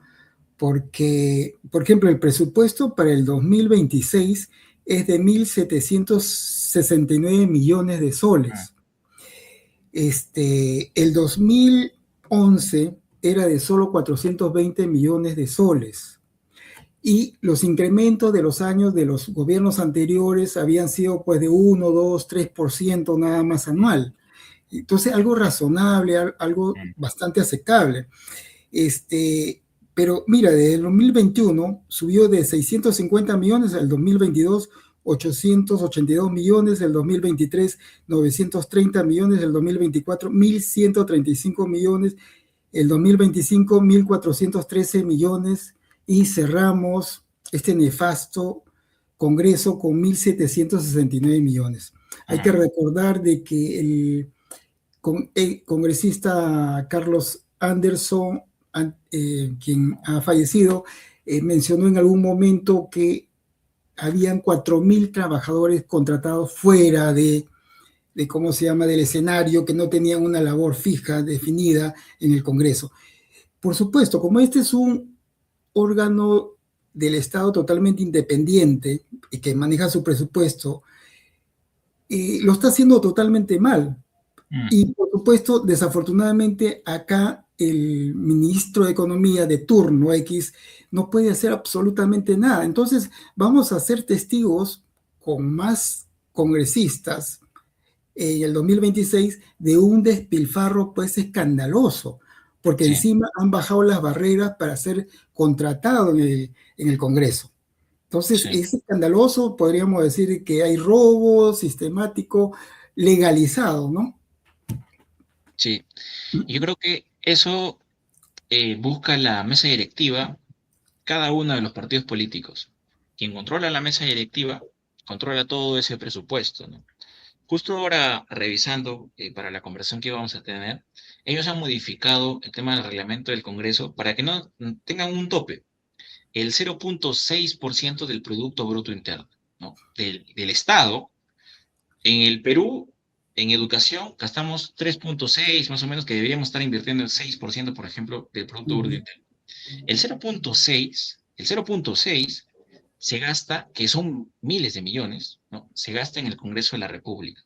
porque, por ejemplo, el presupuesto para el 2026 es de 1.769 millones de soles. El 2011 era de solo 420 millones de soles. Y los incrementos de los años de los gobiernos anteriores habían sido pues de 1, 2, 3% nada más anual. Entonces, algo razonable, algo bastante aceptable. Pero mira, desde el 2021 subió de 650 millones al 2022, 882 millones, del 2023, 930 millones, del 2024, 1.135 millones, el 2025 1.413 millones y cerramos este nefasto Congreso con 1.769 millones. Hay que recordar de que el congresista Carlos Anderson, quien ha fallecido, mencionó en algún momento que habían 4.000 trabajadores contratados fuera de cómo se llama, del escenario, que no tenían una labor fija, definida en el Congreso. Por supuesto, como este es un órgano del Estado totalmente independiente y que maneja su presupuesto, lo está haciendo totalmente mal. Y por supuesto, desafortunadamente, acá el ministro de Economía de turno X no puede hacer absolutamente nada. Entonces, vamos a ser testigos con más congresistas en el 2026 de un despilfarro pues escandaloso, porque Sí. encima han bajado las barreras para ser contratado en el Congreso. Entonces, Sí. es escandaloso, podríamos decir que hay robo sistemático legalizado, ¿no? Sí, yo creo que eso busca la mesa directiva, cada uno de los partidos políticos. Quien controla la mesa directiva, controla todo ese presupuesto, ¿no? Justo ahora, revisando para la conversación que vamos a tener, ellos han modificado el tema del reglamento del Congreso para que no tengan un tope, el 0,6% del Producto Bruto Interno, ¿no? Del Estado. En el Perú, en educación, gastamos 3,6 más o menos, que deberíamos estar invirtiendo el 6%, por ejemplo, del Producto Bruto Interno. El 0,6 se gasta, que son miles de millones, ¿no? Se gasta en el Congreso de la República.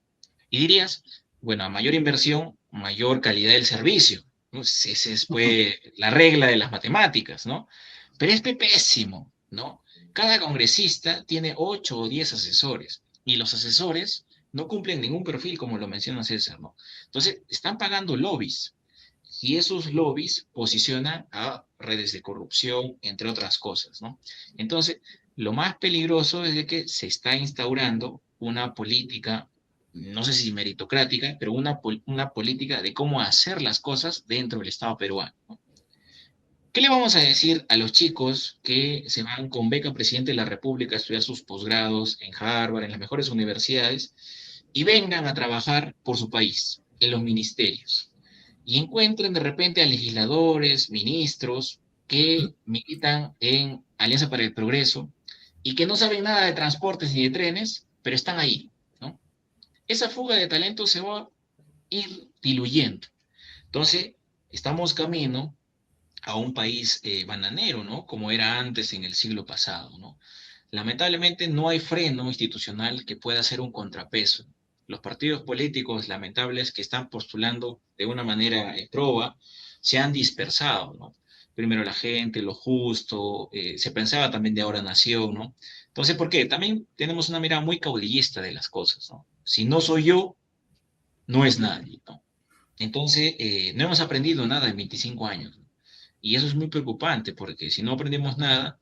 Y dirías, bueno, a mayor inversión, mayor calidad del servicio, ¿no? Esa es pues, la regla de las matemáticas, ¿no? Pero es pésimo, ¿no? Cada congresista tiene 8 o 10 asesores y los asesores no cumplen ningún perfil, como lo menciona César, ¿no? Entonces, están pagando lobbies y esos lobbies posicionan a redes de corrupción, entre otras cosas, ¿no? Entonces, lo más peligroso es de que se está instaurando una política, no sé si meritocrática, pero una política de cómo hacer las cosas dentro del Estado peruano, ¿no? ¿Qué le vamos a decir a los chicos que se van con beca presidente de la República a estudiar sus posgrados en Harvard, en las mejores universidades, y vengan a trabajar por su país, en los ministerios, y encuentren de repente a legisladores, ministros que militan en Alianza para el Progreso y que no saben nada de transportes ni de trenes, pero están ahí, ¿no? Esa fuga de talento se va a ir diluyendo. Entonces, estamos camino a un país bananero, ¿no? Como era antes en el siglo pasado, ¿no? Lamentablemente no hay freno institucional que pueda ser un contrapeso. Los partidos políticos lamentables que están postulando de una manera proba se han dispersado, ¿no? Primero la gente, lo justo, se pensaba también de ahora nación, ¿no? Entonces, ¿por qué? También tenemos una mirada muy caudillista de las cosas, ¿no? Si no soy yo, no es nadie, ¿no? Entonces, no hemos aprendido nada en 25 años, ¿no? Y eso es muy preocupante porque si no aprendemos nada,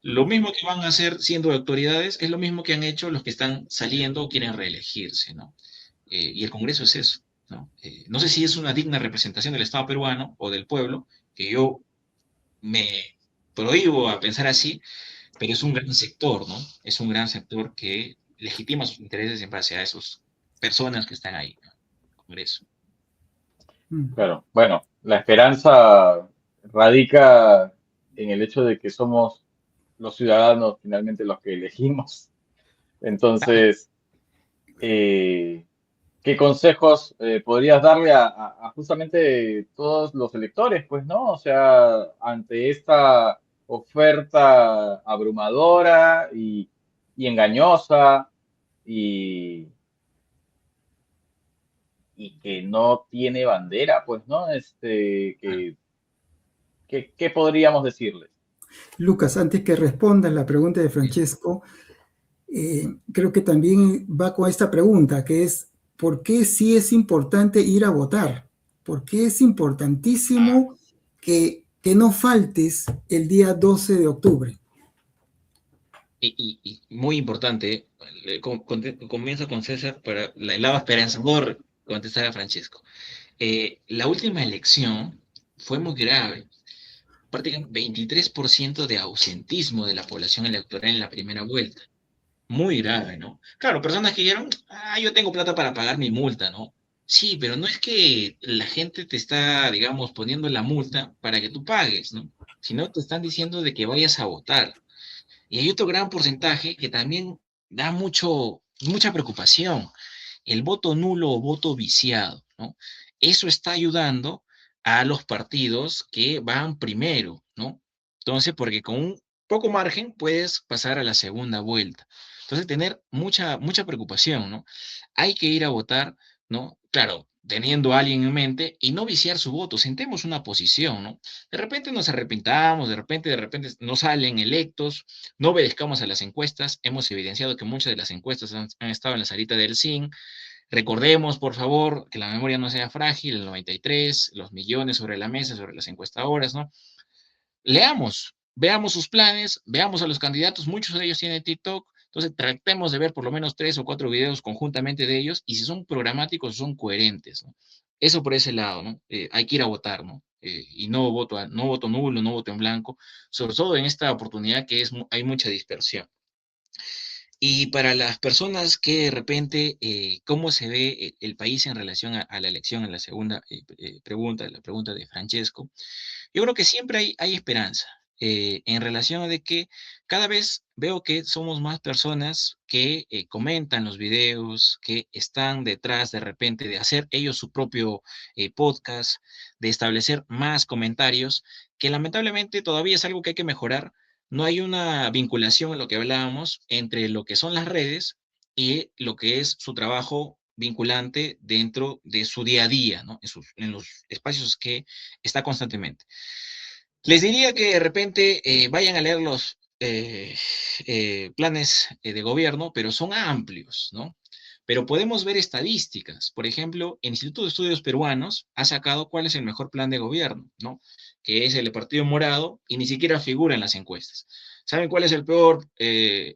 lo mismo que van a hacer siendo autoridades es lo mismo que han hecho los que están saliendo o quieren reelegirse, ¿no? Y el Congreso es eso, ¿no? No sé si es una digna representación del Estado peruano o del pueblo, que yo me prohíbo a pensar así, pero es un gran sector, ¿no? Es un gran sector que legitima sus intereses en base a esas personas que están ahí, ¿no? Congreso. Claro, bueno, la esperanza radica en el hecho de que somos los ciudadanos finalmente los que elegimos. Entonces, eh, ¿qué consejos podrías darle a justamente todos los electores? Pues, ¿no? O sea, ante esta oferta abrumadora y engañosa y, y que no tiene bandera, pues, ¿no? ¿Qué podríamos decirles? Lucas, antes que respondas la pregunta de Francesco, creo que también va con esta pregunta, que es, ¿por qué sí es importante ir a votar? ¿Por qué es importantísimo que no faltes el día 12 de octubre? Y muy importante, comienzo con César para el lado esperanzador contestar a Francesco. La última elección fue muy grave. Prácticamente 23% de ausentismo de la población electoral en la primera vuelta. Muy grave, ¿no? Claro, personas que dijeron, yo tengo plata para pagar mi multa, ¿no? Sí, pero no es que la gente te está, digamos, poniendo la multa para que tú pagues, ¿no? Sino te están diciendo de que vayas a votar. Y hay otro gran porcentaje que también da mucha preocupación, el voto nulo o voto viciado, ¿no? Eso está ayudando a los partidos que van primero, ¿no? Entonces, porque con un poco margen puedes pasar a la segunda vuelta. Entonces, tener mucha preocupación, ¿no? Hay que ir a votar, ¿no? Claro, teniendo a alguien en mente y no viciar su voto, sentemos una posición, ¿no? De repente nos arrepentamos, de repente no salen electos, no obedezcamos a las encuestas. Hemos evidenciado que muchas de las encuestas han estado en la salita del SIN. Recordemos, por favor, que la memoria no sea frágil, el 93, los millones sobre la mesa, sobre las encuestadoras, ¿no? Leamos, veamos sus planes, veamos a los candidatos, muchos de ellos tienen TikTok, entonces tratemos de ver por lo menos 3 o 4 videos conjuntamente de ellos y si son programáticos, son coherentes, ¿no? Eso por ese lado, ¿no? Hay que ir a votar, ¿no? Y no voto nulo, no voto en blanco, sobre todo en esta oportunidad que hay mucha dispersión. Y para las personas que de repente, ¿cómo se ve el país en relación a la elección en la segunda pregunta, la pregunta de Francesco? Yo creo que siempre hay esperanza en relación a de que cada vez veo que somos más personas que comentan los videos, que están detrás de repente de hacer ellos su propio podcast, de establecer más comentarios, que lamentablemente todavía es algo que hay que mejorar. No hay una vinculación en lo que hablábamos entre lo que son las redes y lo que es su trabajo vinculante dentro de su día a día, ¿no? En los espacios que está constantemente. Les diría que de repente vayan a leer los planes de gobierno, pero son amplios, ¿no? Pero podemos ver estadísticas. Por ejemplo, el Instituto de Estudios Peruanos ha sacado cuál es el mejor plan de gobierno, ¿no? Que es el de Partido Morado y ni siquiera figura en las encuestas. ¿Saben cuál es el peor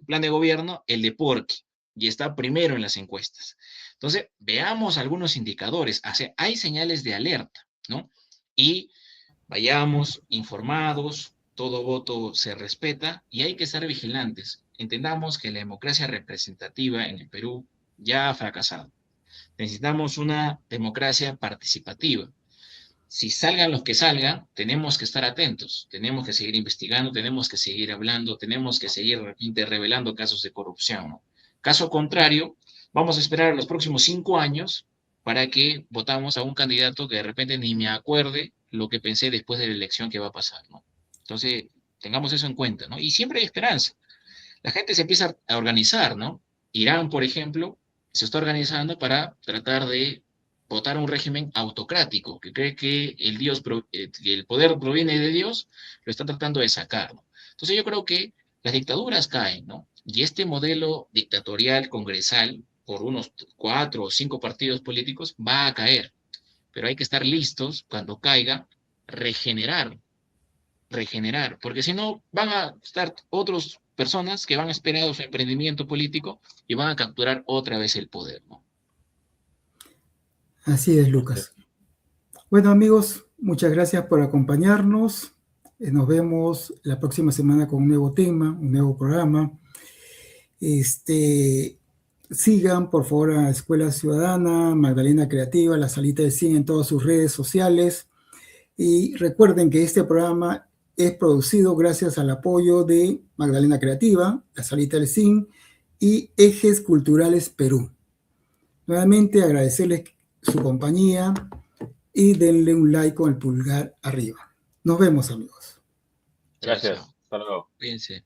plan de gobierno? El de Porqui, y está primero en las encuestas. Entonces, veamos algunos indicadores. Hay señales de alerta, ¿no? Y vayamos informados, todo voto se respeta y hay que estar vigilantes. Entendamos que la democracia representativa en el Perú ya ha fracasado. Necesitamos una democracia participativa. Si salgan los que salgan, tenemos que estar atentos, tenemos que seguir investigando, tenemos que seguir hablando, tenemos que seguir revelando casos de corrupción, ¿no? Caso contrario, vamos a esperar los próximos 5 años para que votamos a un candidato que de repente ni me acuerde lo que pensé después de la elección que va a pasar, ¿no? Entonces, tengamos eso en cuenta, ¿no? Y siempre hay esperanza. La gente se empieza a organizar, ¿no? Irán, por ejemplo, se está organizando para tratar de votar un régimen autocrático, que cree que que el poder proviene de Dios, lo está tratando de sacar, ¿no? Entonces yo creo que las dictaduras caen, ¿no? Y este modelo dictatorial congresal, por unos 4 o 5 partidos políticos, va a caer. Pero hay que estar listos cuando caiga, regenerar, porque si no van a estar otras personas que van a esperar su emprendimiento político y van a capturar otra vez el poder, ¿no? Así es, Lucas. Bueno, amigos, muchas gracias por acompañarnos. Nos vemos la próxima semana con un nuevo tema, un nuevo programa. Sigan, por favor, a Escuela Ciudadana, Magdalena Creativa, La Salita del Cine en todas sus redes sociales. Y recuerden que este programa es producido gracias al apoyo de Magdalena Creativa, La Salita del Cine y Ejes Culturales Perú. Nuevamente agradecerles su compañía y denle un like con el pulgar arriba. Nos vemos, amigos. Gracias. Hasta luego. Cuídense.